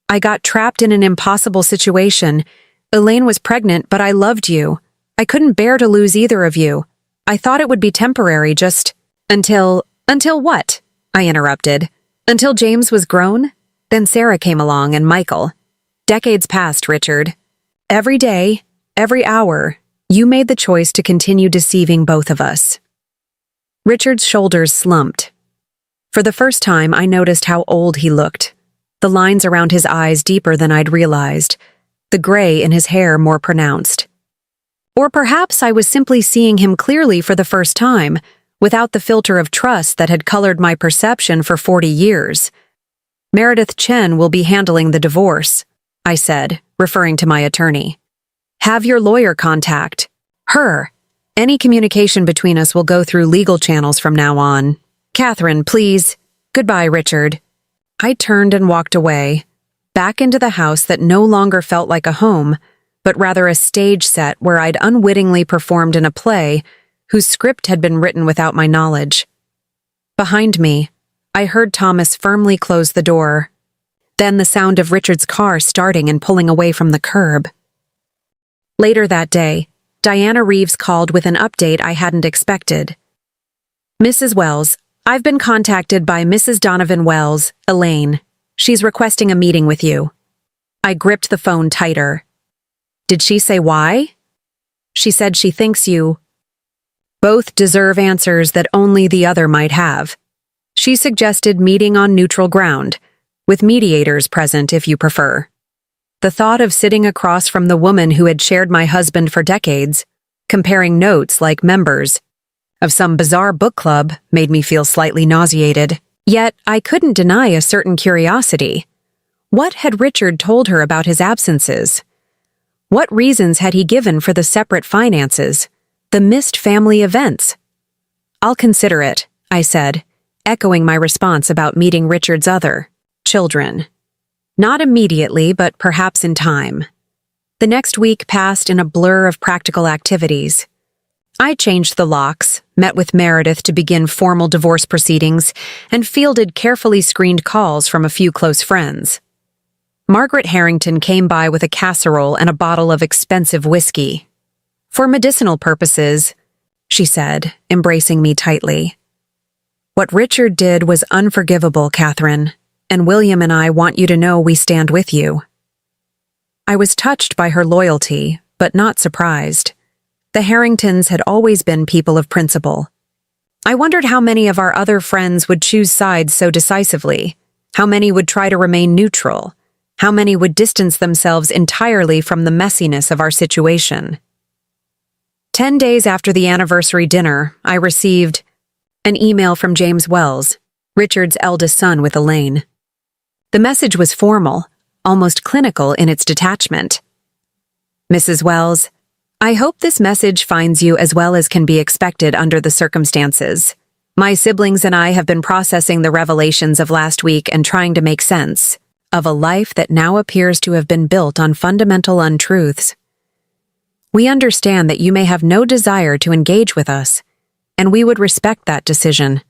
"I got trapped in an impossible situation. Elaine was pregnant, but I loved you. I couldn't bear to lose either of you. I thought it would be temporary, just until what?" I interrupted. "Until James was grown? Then Sarah came along and Michael. Decades passed, Richard. Every day, every hour, you made the choice to continue deceiving both of us." Richard's shoulders slumped. For the first time, I noticed how old he looked, the lines around his eyes deeper than I'd realized, the gray in his hair more pronounced. Or perhaps I was simply seeing him clearly for the first time, without the filter of trust that had colored my perception for 40 years. "Meredith Chen will be handling the divorce," I said, referring to my attorney. "Have your lawyer contact her. Any communication between us will go through legal channels from now on. Catherine, please. Goodbye, Richard." I turned and walked away, back into the house that no longer felt like a home, but rather a stage set where I'd unwittingly performed in a play whose script had been written without my knowledge. Behind me, I heard Thomas firmly close the door, then the sound of Richard's car starting and pulling away from the curb. Later that day, Diana Reeves called with an update I hadn't expected. "Mrs. Wells, I've been contacted by Mrs. Donovan Wells, Elaine. She's requesting a meeting with you." I gripped the phone tighter. "Did she say why?" "She said she thinks you both deserve answers that only the other might have. She suggested meeting on neutral ground, with mediators present if you prefer." The thought of sitting across from the woman who had shared my husband for decades, comparing notes like members of some bizarre book club, made me feel slightly nauseated. Yet I couldn't deny a certain curiosity. What had Richard told her about his absences? What reasons had he given for the separate finances, the missed family events? "I'll consider it," I said, echoing my response about meeting Richard's other children. Not immediately, but perhaps in time. The next week passed in a blur of practical activities. I changed the locks, met with Meredith to begin formal divorce proceedings, and fielded carefully screened calls from a few close friends. Margaret Harrington came by with a casserole and a bottle of expensive whiskey. "For medicinal purposes," she said, embracing me tightly. "What Richard did was unforgivable, Catherine, and William and I want you to know we stand with you." I was touched by her loyalty, but not surprised. The Harringtons had always been people of principle. I wondered how many of our other friends would choose sides so decisively, how many would try to remain neutral, how many would distance themselves entirely from the messiness of our situation. 10 days after the anniversary dinner, I received an email from James Wells, Richard's eldest son with Elaine. The message was formal, almost clinical in its detachment. "Mrs. Wells, I hope this message finds you as well as can be expected under the circumstances. My siblings and I have been processing the revelations of last week and trying to make sense of a life that now appears to have been built on fundamental untruths. We understand that you may have no desire to engage with us, and we would respect that decision.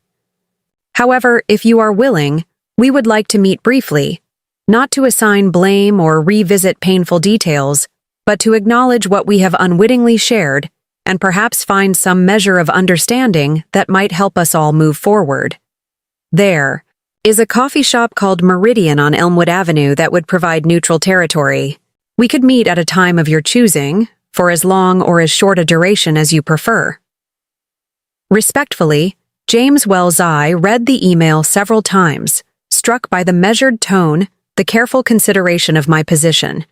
However, if you are willing, we would like to meet briefly, not to assign blame or revisit painful details, but to acknowledge what we have unwittingly shared and perhaps find some measure of understanding that might help us all move forward. There is a coffee shop called Meridian on Elmwood Avenue that would provide neutral territory. We could meet at a time of your choosing, for as long or as short a duration as you prefer." Respectfully, James Wells I read the email several times, struck by the measured tone, the careful consideration of my position.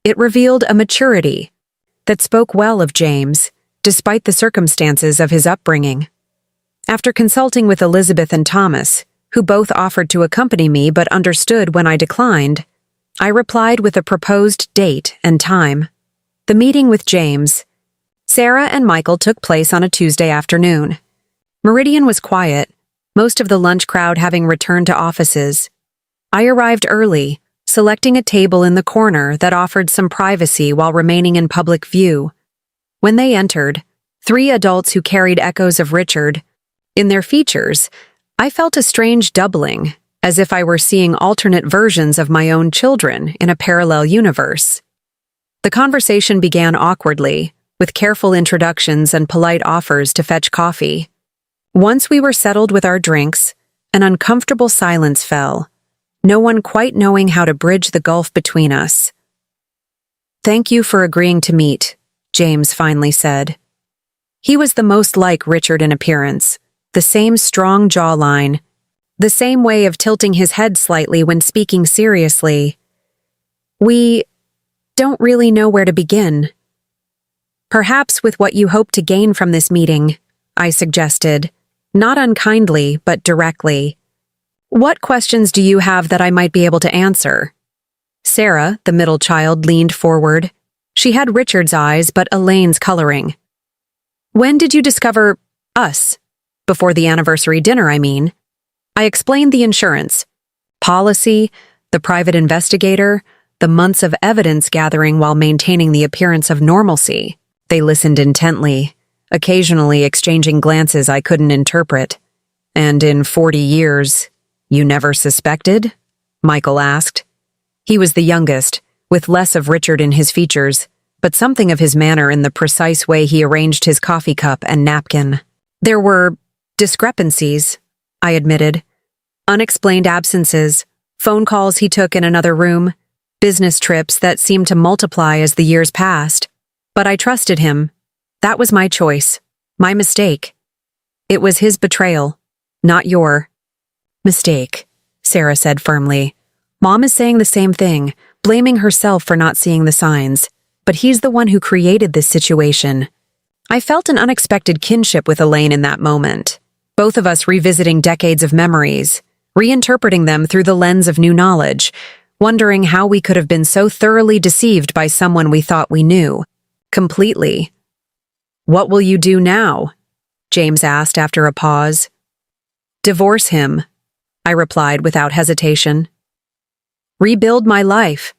It revealed a maturity that spoke well of James, despite the circumstances of his upbringing. After consulting with Elizabeth and Thomas, who both offered to accompany me but understood when I declined, I replied with a proposed date and time. The meeting with James, Sarah, and Michael took place on a Tuesday afternoon. Meridian was quiet, most of the lunch crowd having returned to offices. I arrived early, selecting a table in the corner that offered some privacy while remaining in public view. When they entered, 3 adults who carried echoes of Richard in their features, I felt a strange doubling, as if I were seeing alternate versions of my own children in a parallel universe. The conversation began awkwardly, with careful introductions and polite offers to fetch coffee. Once we were settled with our drinks, an uncomfortable silence fell, no one quite knowing how to bridge the gulf between us. "Thank you for agreeing to meet," James finally said. He was the most like Richard in appearance, the same strong jawline, the same way of tilting his head slightly when speaking seriously. "We don't really know where to begin." "Perhaps with what you hope to gain from this meeting," I suggested, not unkindly but directly. "What questions do you have that I might be able to answer?" Sarah, the middle child, leaned forward. She had Richard's eyes but Elaine's coloring. "When did you discover us? Before the anniversary dinner, I mean." I explained the insurance, policy, the private investigator, the months of evidence gathering while maintaining the appearance of normalcy. They listened intently, occasionally exchanging glances I couldn't interpret. "And in 40 years, you never suspected?" Michael asked. He was the youngest, with less of Richard in his features, but something of his manner in the precise way he arranged his coffee cup and napkin. "There were discrepancies," I admitted. "Unexplained absences, phone calls he took in another room, business trips that seemed to multiply as the years passed. But I trusted him. That was my choice, my mistake. It was his betrayal, not your mistake," Sarah said firmly. "Mom is saying the same thing, blaming herself for not seeing the signs, but he's the one who created this situation." I felt an unexpected kinship with Elaine in that moment, both of us revisiting decades of memories, reinterpreting them through the lens of new knowledge, wondering how we could have been so thoroughly deceived by someone we thought we knew, completely. "What will you do now?" James asked after a pause. "Divorce him," I replied without hesitation. "Rebuild my life.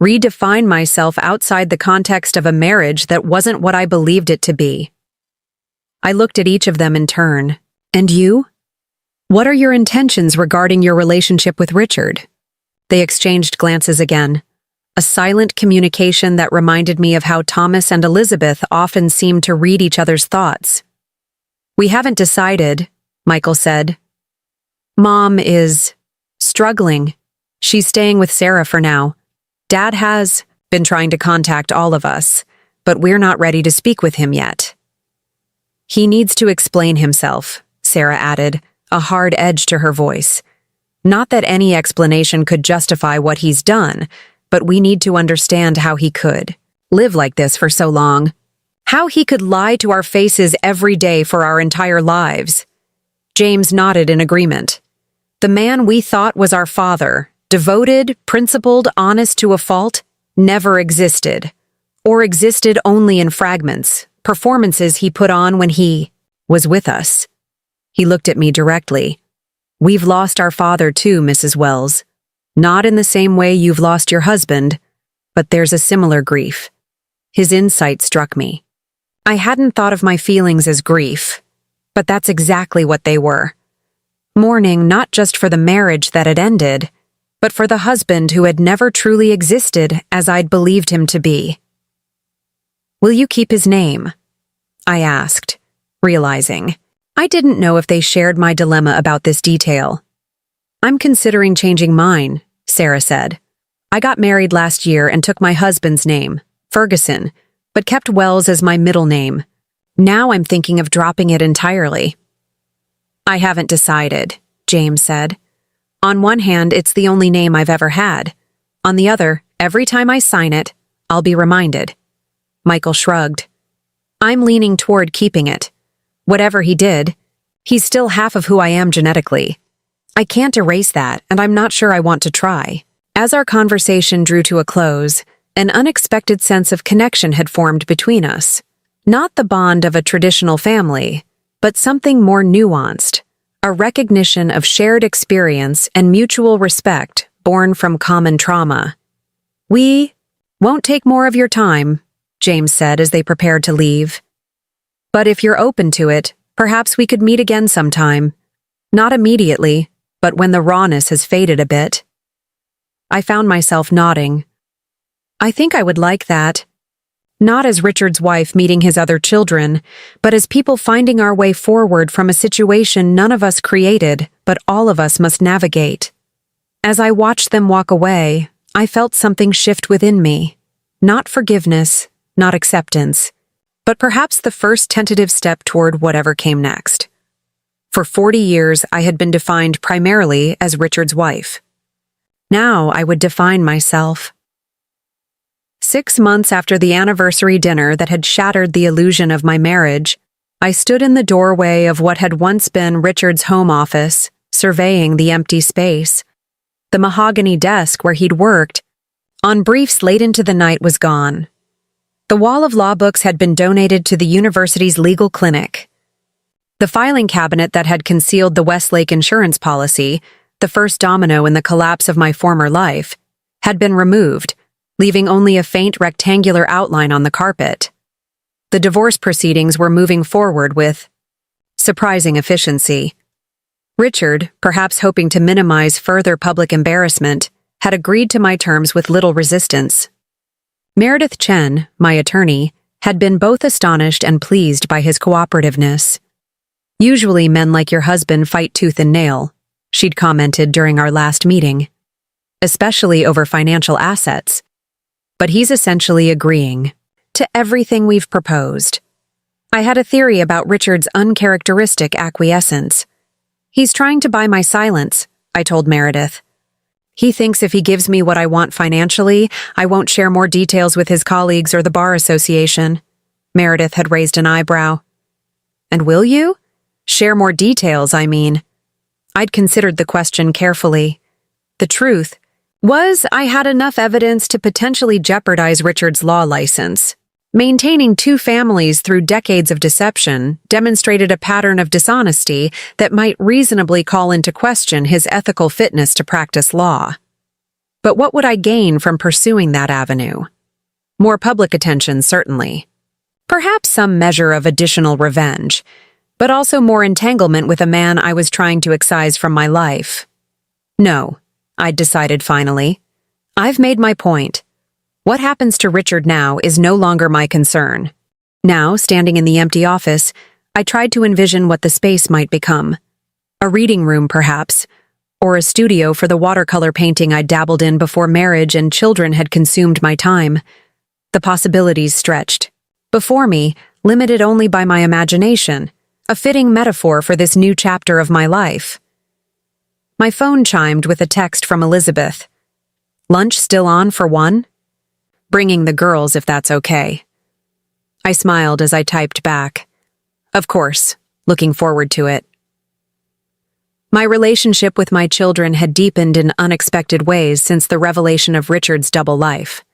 Redefine myself outside the context of a marriage that wasn't what I believed it to be." I looked at each of them in turn. "And you? What are your intentions regarding your relationship with Richard?" They exchanged glances again, a silent communication that reminded me of how Thomas and Elizabeth often seemed to read each other's thoughts. "We haven't decided," Michael said. "Mom is struggling. She's staying with Sarah for now. Dad has been trying to contact all of us, but we're not ready to speak with him yet." "He needs to explain himself," Sarah added, a hard edge to her voice. "Not that any explanation could justify what he's done, but we need to understand how he could live like this for so long. How he could lie to our faces every day for our entire lives." James nodded in agreement. "The man we thought was our father, devoted, principled, honest to a fault, never existed. Or existed only in fragments, performances he put on when he was with us." He looked at me directly. "We've lost our father too, Mrs. Wells. Not in the same way you've lost your husband, but there's a similar grief." His insight struck me. I hadn't thought of my feelings as grief, but that's exactly what they were. Mourning not just for the marriage that had ended, but for the husband who had never truly existed as I'd believed him to be. "Will you keep his name?" I asked, realizing I didn't know if they shared my dilemma about this detail. "I'm considering changing mine," Sarah said. "I got married last year and took my husband's name, Ferguson, but kept Wells as my middle name. Now I'm thinking of dropping it entirely." "I haven't decided," James said. "On one hand, it's the only name I've ever had. On the other, every time I sign it, I'll be reminded." Michael shrugged. "I'm leaning toward keeping it. Whatever he did, he's still half of who I am genetically. I can't erase that, and I'm not sure I want to try." As our conversation drew to a close, an unexpected sense of connection had formed between us. Not the bond of a traditional family, but something more nuanced, a recognition of shared experience and mutual respect born from common trauma. "We won't take more of your time," James said as they prepared to leave. "But if you're open to it, perhaps we could meet again sometime. Not immediately, but when the rawness has faded a bit." I found myself nodding. "I think I would like that. Not as Richard's wife meeting his other children, but as people finding our way forward from a situation none of us created, but all of us must navigate." As I watched them walk away, I felt something shift within me. Not forgiveness, not acceptance, but perhaps the first tentative step toward whatever came next. For 40 years, I had been defined primarily as Richard's wife. Now I would define myself. 6 months after the anniversary dinner that had shattered the illusion of my marriage, I stood in the doorway of what had once been Richard's home office, surveying the empty space. The mahogany desk where he'd worked, on briefs late into the night, was gone. The wall of law books had been donated to the university's legal clinic. The filing cabinet that had concealed the Westlake insurance policy, the first domino in the collapse of my former life, had been removed, leaving only a faint rectangular outline on the carpet. The divorce proceedings were moving forward with surprising efficiency. Richard, perhaps hoping to minimize further public embarrassment, had agreed to my terms with little resistance. Meredith Chen, my attorney, had been both astonished and pleased by his cooperativeness. "Usually men like your husband fight tooth and nail," she'd commented during our last meeting, "especially over financial assets. But he's essentially agreeing to everything we've proposed." I had a theory about Richard's uncharacteristic acquiescence. "He's trying to buy my silence," I told Meredith. "He thinks if he gives me what I want financially, I won't share more details with his colleagues or the Bar Association." Meredith had raised an eyebrow. "And will you? Share more details, I mean." I'd considered the question carefully. The truth was I had enough evidence to potentially jeopardize Richard's law license. Maintaining two families through decades of deception demonstrated a pattern of dishonesty that might reasonably call into question his ethical fitness to practice law. But what would I gain from pursuing that avenue? More public attention, certainly. Perhaps some measure of additional revenge, but also more entanglement with a man I was trying to excise from my life. No, I'd decided finally. I've made my point. What happens to Richard now is no longer my concern. Now, standing in the empty office, I tried to envision what the space might become. A reading room, perhaps, or a studio for the watercolor painting I'd dabbled in before marriage and children had consumed my time. The possibilities stretched. Before me, limited only by my imagination, a fitting metaphor for this new chapter of my life. My phone chimed with a text from Elizabeth. "Lunch still on for 1? Bringing the girls if that's okay." I smiled as I typed back. "Of course, looking forward to it." My relationship with my children had deepened in unexpected ways since the revelation of Richard's double life.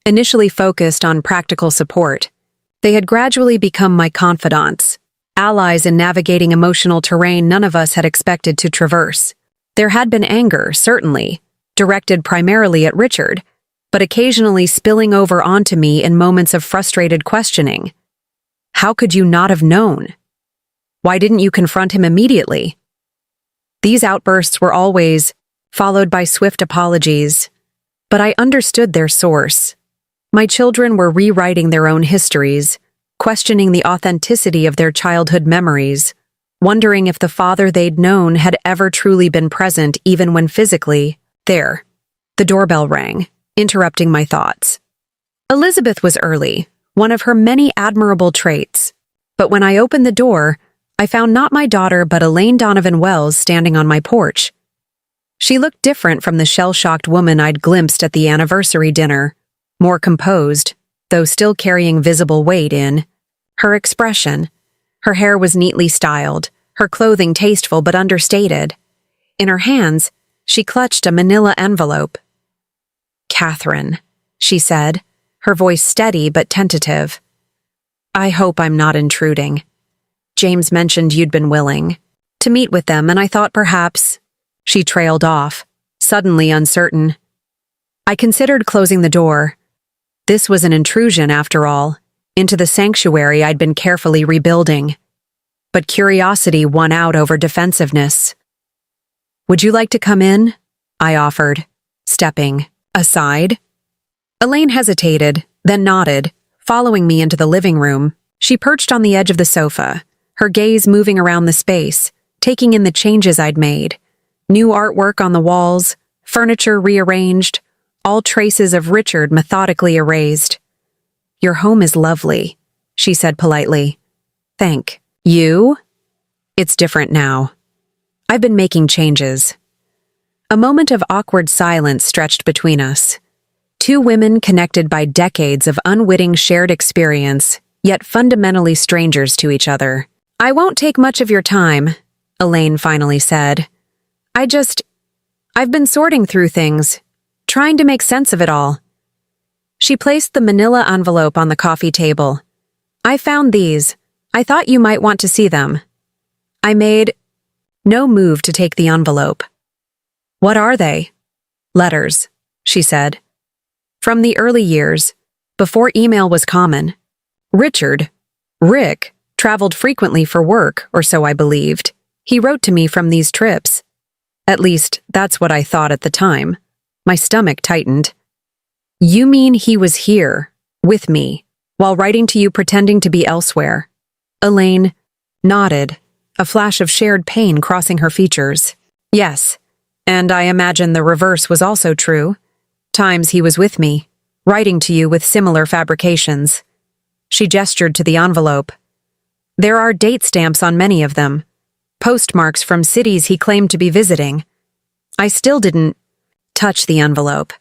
Initially focused on practical support, they had gradually become my confidants, allies in navigating emotional terrain none of us had expected to traverse. There had been anger, certainly, directed primarily at Richard, but occasionally spilling over onto me in moments of frustrated questioning. "How could you not have known? Why didn't you confront him immediately?" These outbursts were always followed by swift apologies, but I understood their source. My children were rewriting their own histories, questioning the authenticity of their childhood memories, wondering if the father they'd known had ever truly been present even when physically there. The doorbell rang, interrupting my thoughts. Elizabeth was early, one of her many admirable traits, but when I opened the door, I found not my daughter but Elaine Donovan Wells standing on my porch. She looked different from the shell-shocked woman I'd glimpsed at the anniversary dinner, more composed, though still carrying visible weight in her expression. Her hair was neatly styled, her clothing tasteful but understated. In her hands, she clutched a manila envelope. "Catherine," she said, her voice steady but tentative. "I hope I'm not intruding. James mentioned you'd been willing to meet with them, and I thought perhaps—" She trailed off, suddenly uncertain. I considered closing the door. This was an intrusion, after all, into the sanctuary I'd been carefully rebuilding. But curiosity won out over defensiveness. "Would you like to come in?" I offered, stepping aside. Elaine hesitated, then nodded, following me into the living room. She perched on the edge of the sofa, her gaze moving around the space, taking in the changes I'd made. New artwork on the walls, furniture rearranged, all traces of Richard methodically erased. "Your home is lovely," she said politely. "Thank you. It's different now. I've been making changes." A moment of awkward silence stretched between us. Two women connected by decades of unwitting shared experience, yet fundamentally strangers to each other. "I won't take much of your time," Elaine finally said. I've been sorting through things, trying to make sense of it all." She placed the manila envelope on the coffee table. "I found these. I thought you might want to see them." I made no move to take the envelope. "What are they?" "Letters," she said. "From the early years, before email was common. Richard, Rick traveled frequently for work, or so I believed. He wrote to me from these trips. At least, that's what I thought at the time. My stomach tightened. You mean he was here, with me, while writing to you pretending to be elsewhere? Elaine nodded, a flash of shared pain crossing her features. Yes, and I imagine the reverse was also true. Times he was with me, writing to you with similar fabrications. She gestured to the envelope. There are date stamps on many of them, postmarks from cities he claimed to be visiting. I still didn't touch the envelope.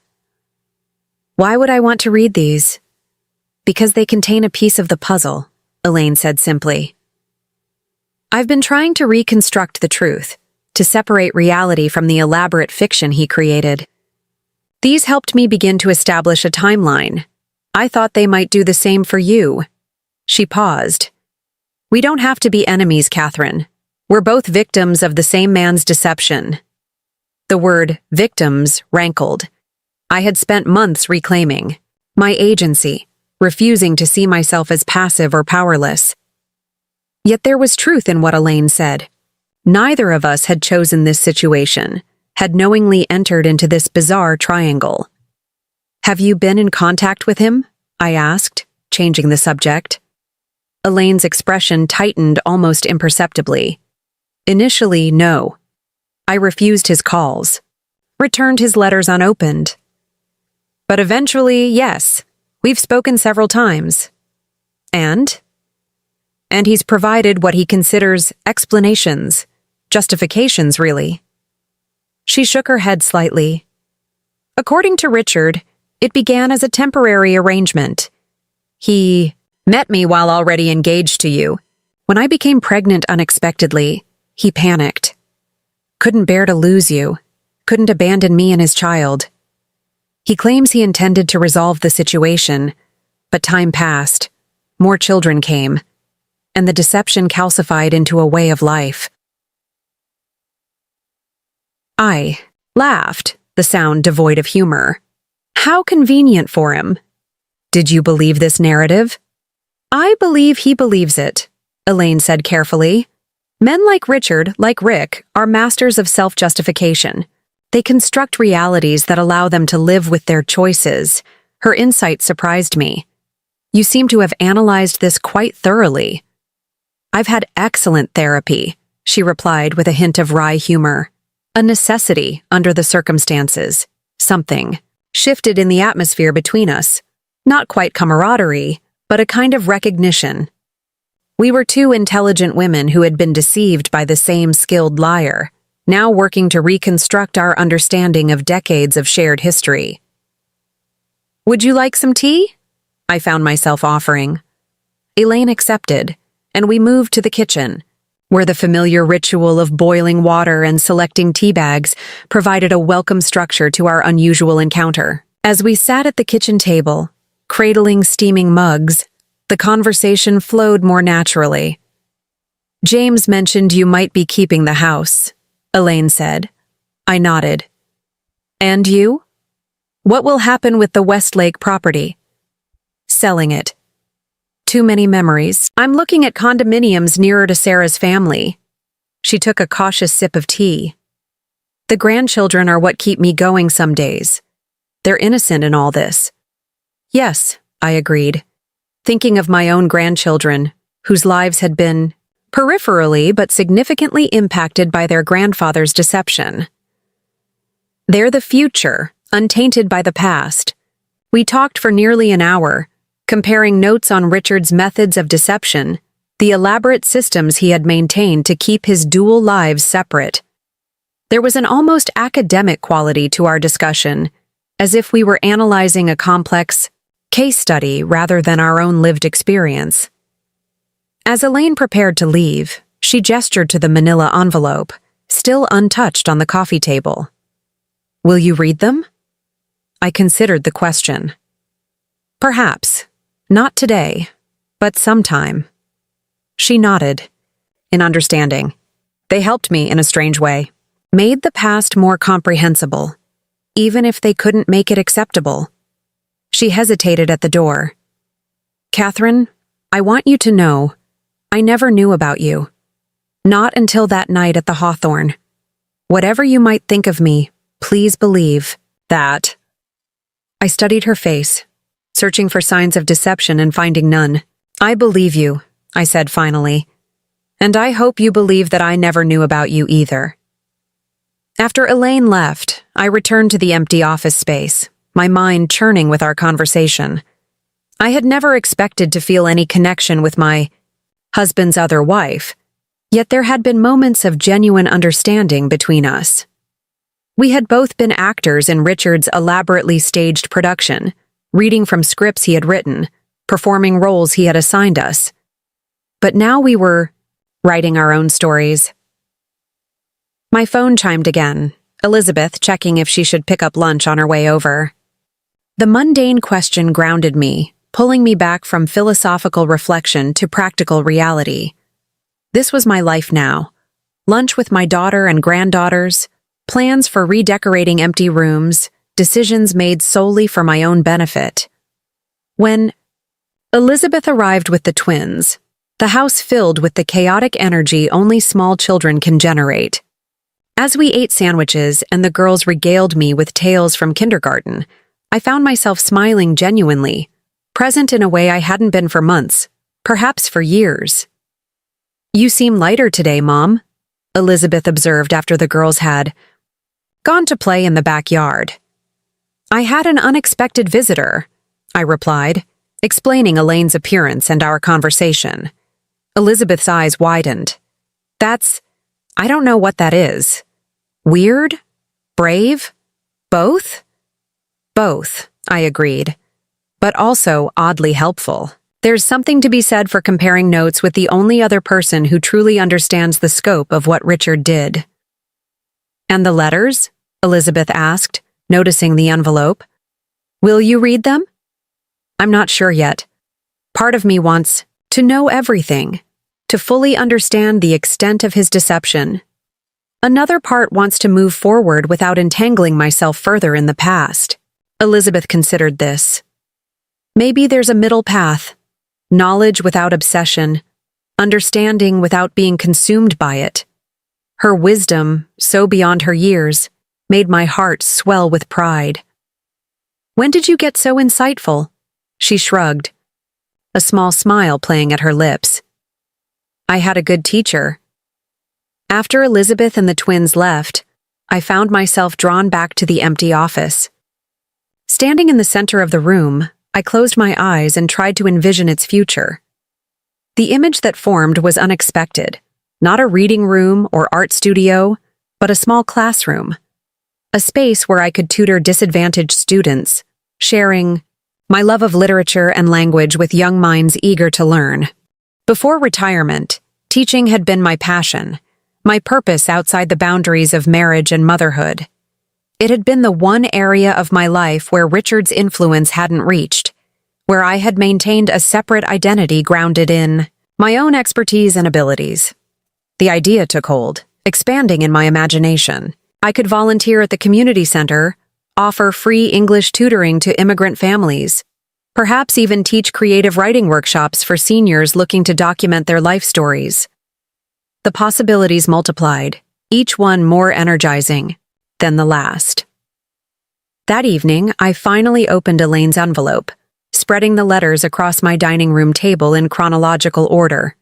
Why would I want to read these? Because they contain a piece of the puzzle, Elaine said simply. I've been trying to reconstruct the truth, to separate reality from the elaborate fiction he created. These helped me begin to establish a timeline. I thought they might do the same for you. She paused. We don't have to be enemies, Catherine. We're both victims of the same man's deception. The word victims rankled. I had spent months reclaiming my agency, refusing to see myself as passive or powerless. Yet there was truth in what Elaine said. Neither of us had chosen this situation, had knowingly entered into this bizarre triangle. Have you been in contact with him? I asked, changing the subject. Elaine's expression tightened almost imperceptibly. Initially, no. I refused his calls, returned his letters unopened. But eventually, yes, we've spoken several times. And he's provided what he considers explanations, justifications, really. She shook her head slightly. According to Richard, it began as a temporary arrangement. He met me while already engaged to you. When I became pregnant unexpectedly, he panicked. Couldn't bear to lose you, couldn't abandon me and his child. He claims he intended to resolve the situation, but time passed, more children came, and the deception calcified into a way of life. I laughed, the sound devoid of humor. How convenient for him. Did you believe this narrative? I believe he believes it, Elaine said carefully. Men like Richard, like Rick, are masters of self-justification. They construct realities that allow them to live with their choices. Her insight surprised me. You seem to have analyzed this quite thoroughly. I've had excellent therapy, she replied with a hint of wry humor. A necessity under the circumstances. Something shifted in the atmosphere between us. Not quite camaraderie, but a kind of recognition. We were two intelligent women who had been deceived by the same skilled liar, now working to reconstruct our understanding of decades of shared history. Would you like some tea? I found myself offering. Elaine accepted, and we moved to the kitchen, where the familiar ritual of boiling water and selecting tea bags provided a welcome structure to our unusual encounter. As we sat at the kitchen table, cradling steaming mugs, the conversation flowed more naturally. James mentioned you might be keeping the house, Elaine said. I nodded. And you? What will happen with the Westlake property? Selling it. Too many memories. I'm looking at condominiums nearer to Sarah's family. She took a cautious sip of tea. The grandchildren are what keep me going some days. They're innocent in all this. Yes, I agreed, thinking of my own grandchildren, whose lives had been peripherally but significantly impacted by their grandfather's deception. They're the future, untainted by the past. We talked for nearly an hour, comparing notes on Richard's methods of deception, the elaborate systems he had maintained to keep his dual lives separate. There was an almost academic quality to our discussion, as if we were analyzing a complex case study rather than our own lived experience. As Elaine prepared to leave, she gestured to the manila envelope, still untouched on the coffee table. Will you read them? I considered the question. Perhaps. Not today, but sometime. She nodded, in understanding. They helped me in a strange way, made the past more comprehensible, even if they couldn't make it acceptable. She hesitated at the door. Catherine, I want you to know, I never knew about you. Not until that night at the Hawthorne. Whatever you might think of me, please believe that. I studied her face, searching for signs of deception and finding none. I believe you, I said finally. And I hope you believe that I never knew about you either. After Elaine left, I returned to the empty office space, my mind churning with our conversation. I had never expected to feel any connection with my husband's other wife, yet there had been moments of genuine understanding between us. We had both been actors in Richard's elaborately staged production, reading from scripts he had written, performing roles he had assigned us. But now we were writing our own stories. My phone chimed again, Elizabeth checking if she should pick up lunch on her way over. The mundane question grounded me, pulling me back from philosophical reflection to practical reality. This was my life now. Lunch with my daughter and granddaughters, plans for redecorating empty rooms, decisions made solely for my own benefit. When Elizabeth arrived with the twins, the house filled with the chaotic energy only small children can generate. As we ate sandwiches and the girls regaled me with tales from kindergarten, I found myself smiling genuinely, present in a way I hadn't been for months, perhaps for years. You seem lighter today, Mom, Elizabeth observed after the girls had gone to play in the backyard. I had an unexpected visitor, I replied, explaining Elaine's appearance and our conversation. Elizabeth's eyes widened. I don't know what that is. Weird? Brave? Both? Both, I agreed. But also oddly helpful. There's something to be said for comparing notes with the only other person who truly understands the scope of what Richard did. And the letters? Elizabeth asked, noticing the envelope. Will you read them? I'm not sure yet. Part of me wants to know everything, to fully understand the extent of his deception. Another part wants to move forward without entangling myself further in the past. Elizabeth considered this. Maybe there's a middle path. Knowledge without obsession, understanding without being consumed by it. Her wisdom, so beyond her years, made my heart swell with pride. When did you get so insightful? She shrugged, a small smile playing at her lips. I had a good teacher. After Elizabeth and the twins left, I found myself drawn back to the empty office. Standing in the center of the room, I closed my eyes and tried to envision its future. The image that formed was unexpected. Not a reading room or art studio, but a small classroom. A space where I could tutor disadvantaged students, sharing my love of literature and language with young minds eager to learn. Before retirement, teaching had been my passion, my purpose outside the boundaries of marriage and motherhood. It had been the one area of my life where Richard's influence hadn't reached, where I had maintained a separate identity grounded in my own expertise and abilities. The idea took hold, expanding in my imagination. I could volunteer at the community center, offer free English tutoring to immigrant families, perhaps even teach creative writing workshops for seniors looking to document their life stories. The possibilities multiplied, each one more energizing than the last. That evening, I finally opened Elaine's envelope, spreading the letters across my dining room table in chronological order.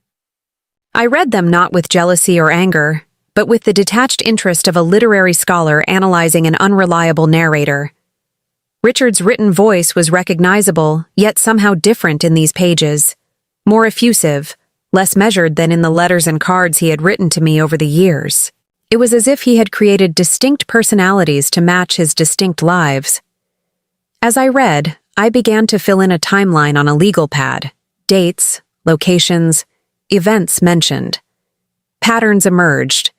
I read them not with jealousy or anger, but with the detached interest of a literary scholar analyzing an unreliable narrator. Richard's written voice was recognizable, yet somehow different in these pages, more effusive, less measured than in the letters and cards he had written to me over the years. It was as if he had created distinct personalities to match his distinct lives. As I read, I began to fill in a timeline on a legal pad, dates, locations, events mentioned. Patterns emerged,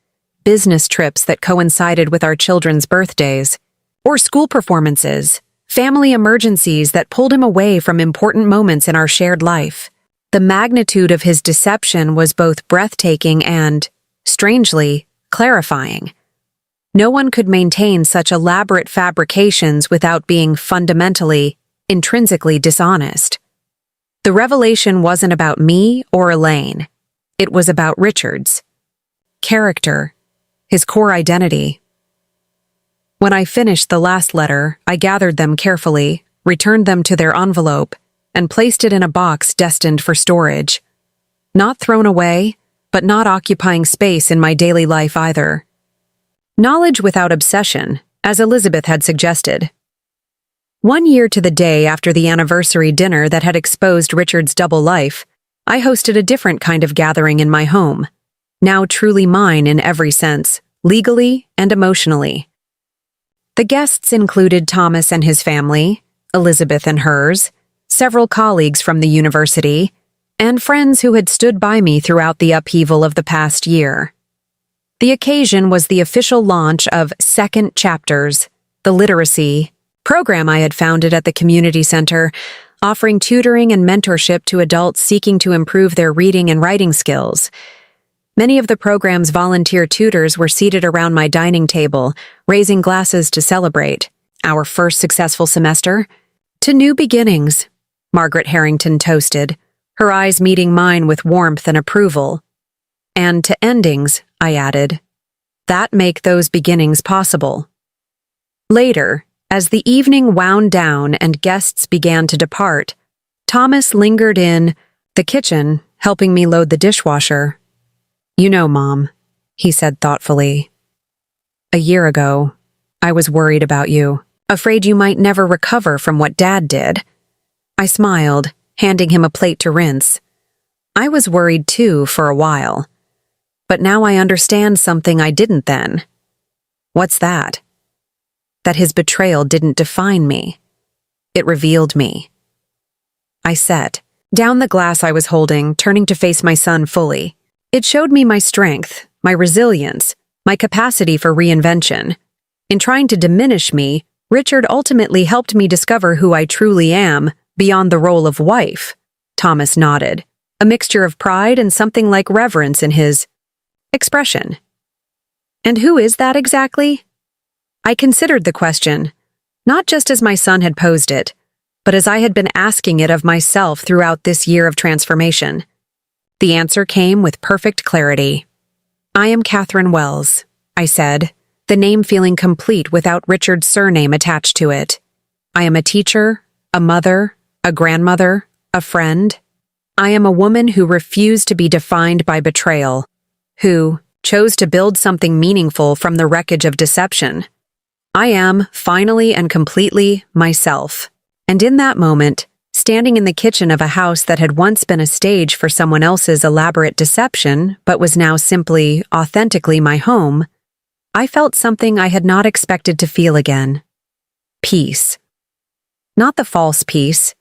business trips that coincided with our children's birthdays, or school performances, family emergencies that pulled him away from important moments in our shared life. The magnitude of his deception was both breathtaking and, strangely, clarifying. No one could maintain such elaborate fabrications without being fundamentally, intrinsically dishonest. The revelation wasn't about me or Elaine. It was about Richard's character, his core identity. When I finished the last letter, I gathered them carefully, returned them to their envelope, and placed it in a box destined for storage. Not thrown away, but not occupying space in my daily life either. Knowledge without obsession, as Elizabeth had suggested. 1 year to the day after the anniversary dinner that had exposed Richard's double life, I hosted a different kind of gathering in my home, now truly mine in every sense, legally and emotionally. The guests included Thomas and his family, Elizabeth and hers, several colleagues from the university, and friends who had stood by me throughout the upheaval of the past year. The occasion was the official launch of Second Chapters, the literacy program I had founded at the community center, offering tutoring and mentorship to adults seeking to improve their reading and writing skills. Many of the program's volunteer tutors were seated around my dining table, raising glasses to celebrate our first successful semester. To new beginnings, Margaret Harrington toasted, her eyes meeting mine with warmth and approval. And to endings, I added, that make those beginnings possible. Later, as the evening wound down and guests began to depart, Thomas lingered in the kitchen, helping me load the dishwasher. You know, Mom, he said thoughtfully. A year ago, I was worried about you, afraid you might never recover from what Dad did. I smiled, handing him a plate to rinse. I was worried too for a while. But now I understand something I didn't then. What's that? That his betrayal didn't define me. It revealed me. I set down the glass I was holding, turning to face my son fully. It showed me my strength, my resilience, my capacity for reinvention. In trying to diminish me, Richard ultimately helped me discover who I truly am, beyond the role of wife. Thomas nodded, a mixture of pride and something like reverence in his expression. And who is that exactly? I considered the question, not just as my son had posed it, but as I had been asking it of myself throughout this year of transformation. The answer came with perfect clarity. I am Catherine Wells, I said, the name feeling complete without Richard's surname attached to it. I am a teacher, a mother, a grandmother, a friend. I am a woman who refused to be defined by betrayal, who chose to build something meaningful from the wreckage of deception. I am, finally and completely, myself. And in that moment, standing in the kitchen of a house that had once been a stage for someone else's elaborate deception, but was now simply, authentically my home, I felt something I had not expected to feel again. Peace. Not the false peace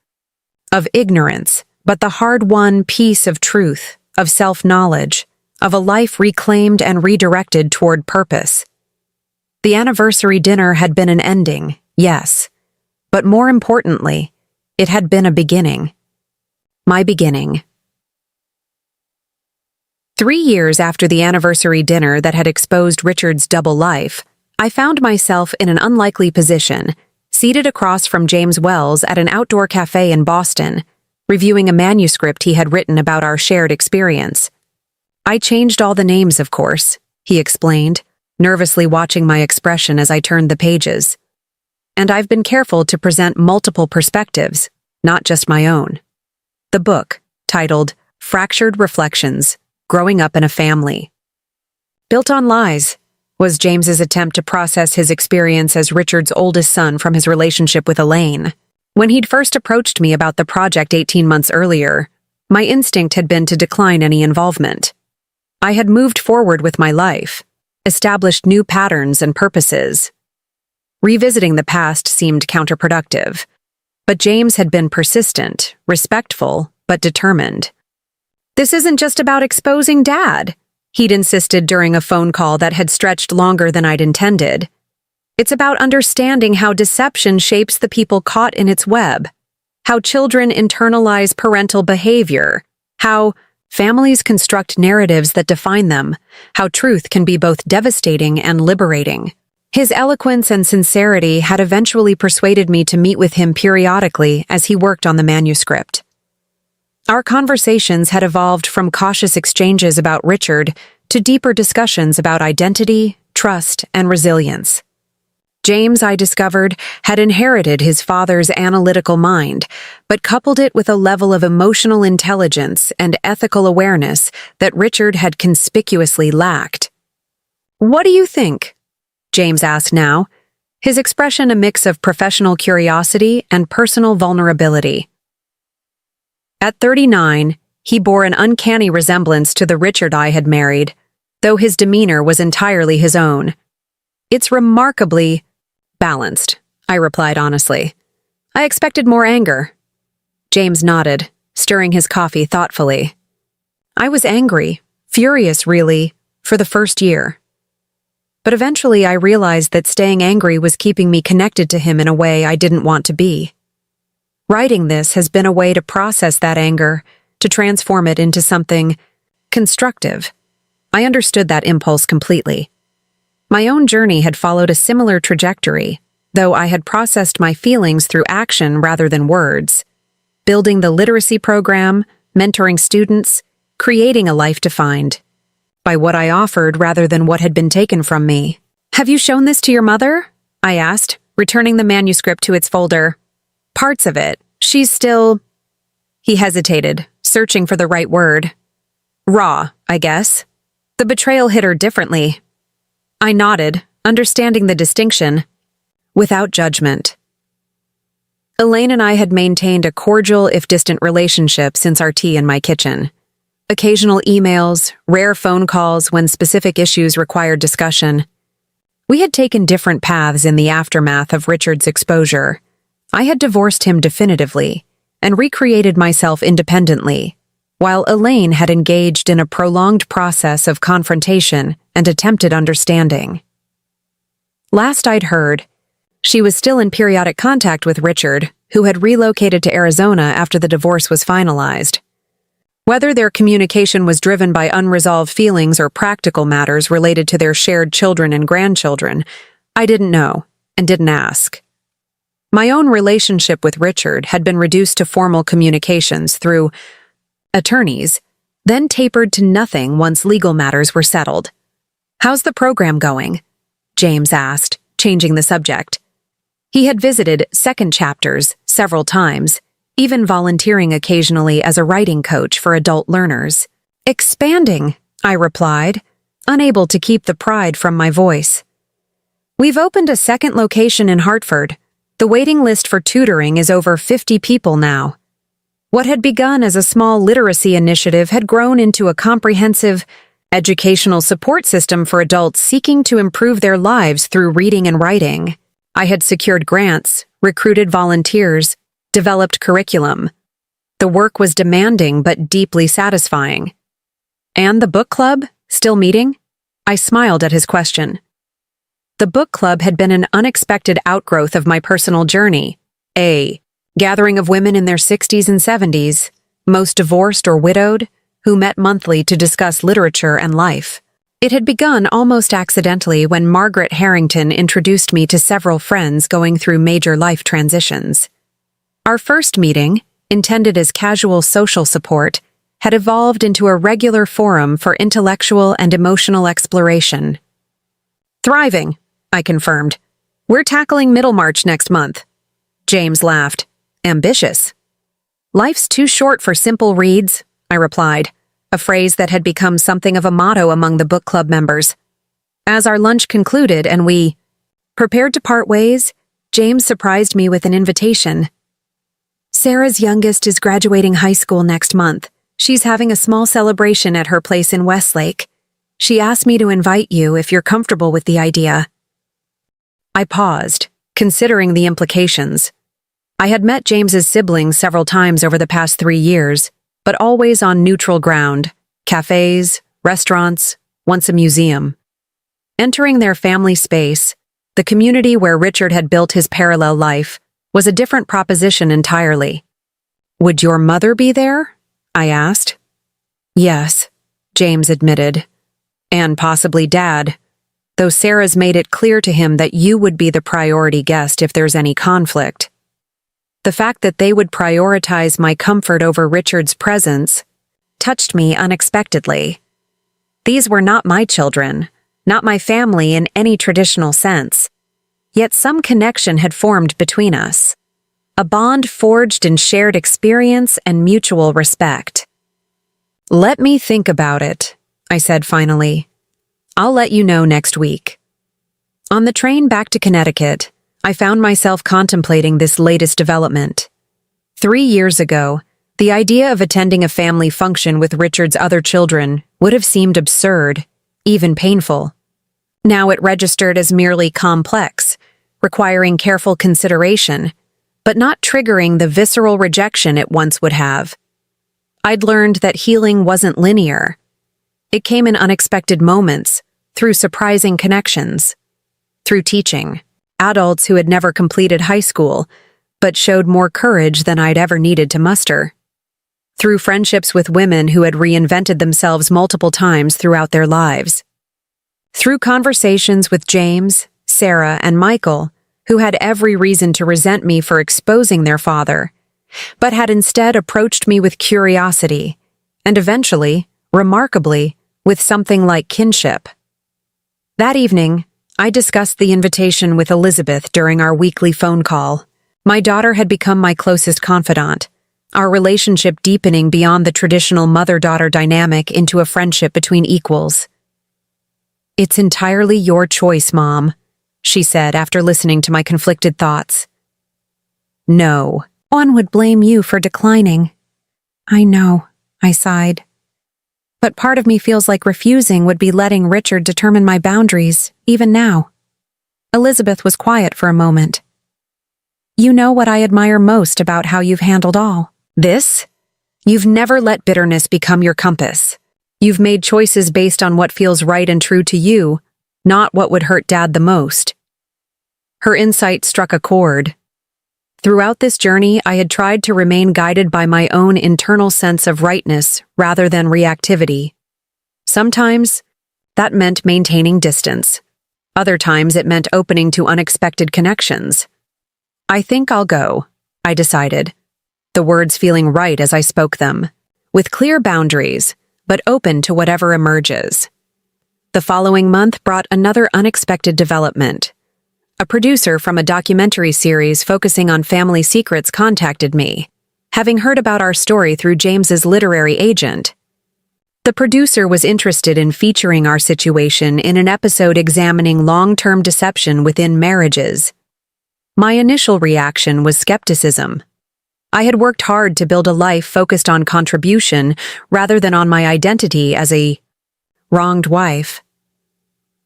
of ignorance, but the hard-won peace of truth, of self-knowledge, of a life reclaimed and redirected toward purpose. The anniversary dinner had been an ending, yes, but more importantly, it had been a beginning. My beginning. 3 years after the anniversary dinner that had exposed Richard's double life, I found myself in an unlikely position, seated across from James Wells at an outdoor cafe in Boston, reviewing a manuscript he had written about our shared experience. I changed all the names, of course, he explained, nervously watching my expression as I turned the pages. And I've been careful to present multiple perspectives, not just my own. The book, titled Fractured Reflections, Growing Up in a Family. Built on lies, was James's attempt to process his experience as Richard's oldest son from his relationship with Elaine. When he'd first approached me about the project 18 months earlier, my instinct had been to decline any involvement. I had moved forward with my life, established new patterns and purposes. Revisiting the past seemed counterproductive, but James had been persistent, respectful, but determined. This isn't just about exposing Dad, he'd insisted during a phone call that had stretched longer than I'd intended. It's about understanding how deception shapes the people caught in its web, how children internalize parental behavior, how families construct narratives that define them, how truth can be both devastating and liberating. His eloquence and sincerity had eventually persuaded me to meet with him periodically as he worked on the manuscript. Our conversations had evolved from cautious exchanges about Richard to deeper discussions about identity, trust, and resilience. James, I discovered, had inherited his father's analytical mind, but coupled it with a level of emotional intelligence and ethical awareness that Richard had conspicuously lacked. "What do you think?" James asked now, his expression a mix of professional curiosity and personal vulnerability. At 39, he bore an uncanny resemblance to the Richard I had married, though his demeanor was entirely his own. "It's remarkably balanced," I replied honestly. "I expected more anger." James nodded, stirring his coffee thoughtfully. "I was angry, furious really, for the first year. But eventually I realized that staying angry was keeping me connected to him in a way I didn't want to be. Writing this has been a way to process that anger, to transform it into something constructive." I understood that impulse completely. My own journey had followed a similar trajectory, though I had processed my feelings through action rather than words. Building the literacy program, mentoring students, creating a life defined by what I offered rather than what had been taken from me. "Have you shown this to your mother?" I asked, returning the manuscript to its folder. "Parts of it. She's still—" He hesitated, searching for the right word. "Raw, I guess. The betrayal hit her differently." I nodded, understanding the distinction, without judgment. Elaine and I had maintained a cordial if distant relationship since our tea in my kitchen. Occasional emails, rare phone calls when specific issues required discussion. We had taken different paths in the aftermath of Richard's exposure. I had divorced him definitively and recreated myself independently, while Elaine had engaged in a prolonged process of confrontation and attempted understanding. Last I'd heard, she was still in periodic contact with Richard, who had relocated to Arizona after the divorce was finalized. Whether their communication was driven by unresolved feelings or practical matters related to their shared children and grandchildren, I didn't know and didn't ask. My own relationship with Richard had been reduced to formal communications through attorneys, then tapered to nothing once legal matters were settled. "How's the program going?" James asked, changing the subject. He had visited second chapters several times, even volunteering occasionally as a writing coach for adult learners. "Expanding," I replied, unable to keep the pride from my voice. "We've opened a second location in Hartford. The waiting list for tutoring is over 50 people now." What had begun as a small literacy initiative had grown into a comprehensive educational support system for adults seeking to improve their lives through reading and writing. I had secured grants, recruited volunteers, developed curriculum. The work was demanding but deeply satisfying. "And the book club, still meeting?" I smiled at his question. The book club had been an unexpected outgrowth of my personal journey. A gathering of women in their 60s and 70s, most divorced or widowed, who met monthly to discuss literature and life. It had begun almost accidentally when Margaret Harrington introduced me to several friends going through major life transitions. Our first meeting, intended as casual social support, had evolved into a regular forum for intellectual and emotional exploration. "Thriving," I confirmed. "We're tackling Middlemarch next month." James laughed. "Ambitious." "Life's too short for simple reads," I replied, a phrase that had become something of a motto among the book club members. As our lunch concluded and we prepared to part ways, James surprised me with an invitation. "Sarah's youngest is graduating high school next month. She's having a small celebration at her place in Westlake. She asked me to invite you if you're comfortable with the idea." I paused, considering the implications. I had met James's siblings several times over the past 3 years, but always on neutral ground, cafes, restaurants, once a museum. Entering their family space, the community where Richard had built his parallel life, was a different proposition entirely. "Would your mother be there?" I asked. "Yes," James admitted. "And possibly Dad, though Sarah's made it clear to him that you would be the priority guest if there's any conflict." The fact that they would prioritize my comfort over Richard's presence touched me unexpectedly. These were not my children, not my family in any traditional sense. Yet some connection had formed between us. A bond forged in shared experience and mutual respect. "Let me think about it," I said finally. "I'll let you know next week." On the train back to Connecticut, I found myself contemplating this latest development. 3 years ago, the idea of attending a family function with Richard's other children would have seemed absurd, even painful. Now it registered as merely complex, requiring careful consideration, but not triggering the visceral rejection it once would have. I'd learned that healing wasn't linear. It came in unexpected moments, through surprising connections, through teaching adults who had never completed high school, but showed more courage than I'd ever needed to muster, through friendships with women who had reinvented themselves multiple times throughout their lives, through conversations with James, Sarah, and Michael, who had every reason to resent me for exposing their father, but had instead approached me with curiosity, and eventually, remarkably, with something like kinship. That evening, I discussed the invitation with Elizabeth during our weekly phone call. My daughter had become my closest confidant, our relationship deepening beyond the traditional mother-daughter dynamic into a friendship between equals. "It's entirely your choice, Mom," she said after listening to my conflicted thoughts. "No, one would blame you for declining." "I know," I sighed. "But part of me feels like refusing would be letting Richard determine my boundaries, even now." Elizabeth was quiet for a moment. "You know what I admire most about how you've handled all this? You've never let bitterness become your compass. You've made choices based on what feels right and true to you, not what would hurt Dad the most." Her insight struck a chord. Throughout this journey, I had tried to remain guided by my own internal sense of rightness rather than reactivity. Sometimes, that meant maintaining distance. Other times, it meant opening to unexpected connections. "I think I'll go," I decided, the words feeling right as I spoke them, with clear boundaries, but open to whatever emerges. The following month brought another unexpected development. A producer from a documentary series focusing on family secrets contacted me, having heard about our story through James's literary agent. The producer was interested in featuring our situation in an episode examining long-term deception within marriages. My initial reaction was skepticism. I had worked hard to build a life focused on contribution rather than on my identity as a wronged wife.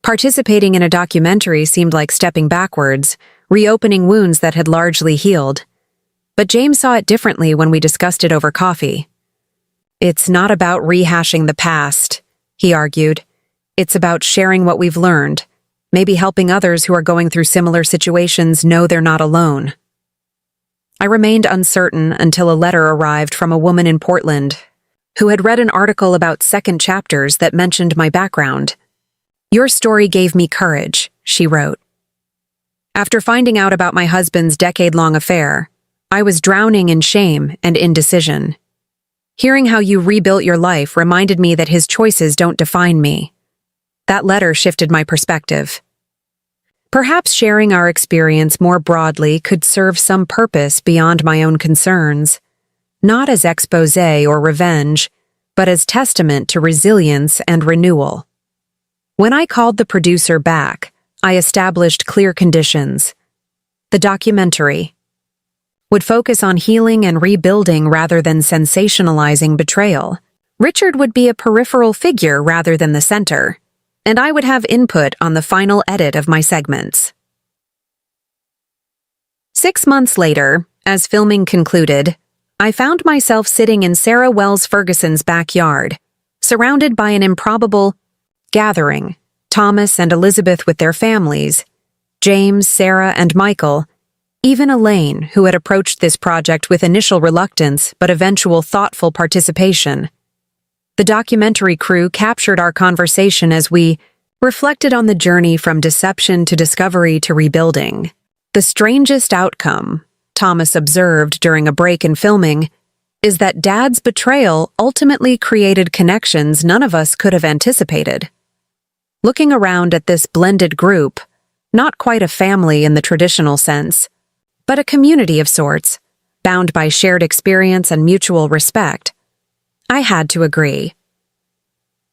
Participating in a documentary seemed like stepping backwards, reopening wounds that had largely healed. But James saw it differently when we discussed it over coffee. "It's not about rehashing the past," he argued. "It's about sharing what we've learned, maybe helping others who are going through similar situations know they're not alone." I remained uncertain until a letter arrived from a woman in Portland who had read an article about second chapters that mentioned my background. "Your story gave me courage," she wrote. "After finding out about my husband's decade-long affair, I was drowning in shame and indecision. Hearing how you rebuilt your life reminded me that his choices don't define me." That letter shifted my perspective. Perhaps sharing our experience more broadly could serve some purpose beyond my own concerns, not as exposé or revenge, but as testament to resilience and renewal. When I called the producer back, I established clear conditions. The documentary would focus on healing and rebuilding rather than sensationalizing betrayal. Richard would be a peripheral figure rather than the center, and I would have input on the final edit of my segments. 6 months later, as filming concluded, I found myself sitting in Sarah Wells Ferguson's backyard, surrounded by an improbable gathering, Thomas and Elizabeth with their families, James, Sarah, and Michael, even Elaine, who had approached this project with initial reluctance but eventual thoughtful participation. The documentary crew captured our conversation as we reflected on the journey from deception to discovery to rebuilding. The strangest outcome Thomas observed during a break in filming, is that Dad's betrayal ultimately created connections none of us could have anticipated. Looking around at this blended group, not quite a family in the traditional sense, but a community of sorts, bound by shared experience and mutual respect, I had to agree.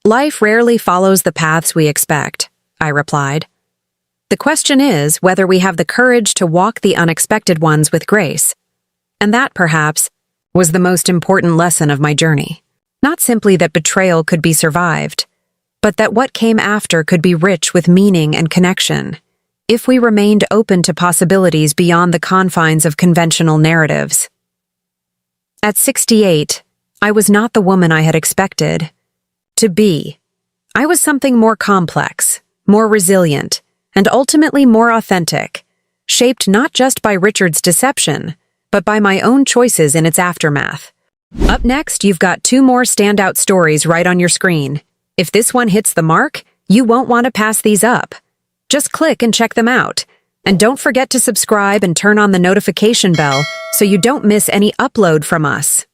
Life rarely follows the paths we expect, I replied. The question is whether we have the courage to walk the unexpected ones with grace. And that, perhaps, was the most important lesson of my journey. Not simply that betrayal could be survived, but that what came after could be rich with meaning and connection, if we remained open to possibilities beyond the confines of conventional narratives. At 68, I was not the woman I had expected to be. I was something more complex, more resilient, and ultimately more authentic, shaped not just by Richard's deception, but by my own choices in its aftermath. Up next, you've got 2 more standout stories right on your screen. If this one hits the mark, you won't want to pass these up. Just click and check them out. And don't forget to subscribe and turn on the notification bell so you don't miss any upload from us.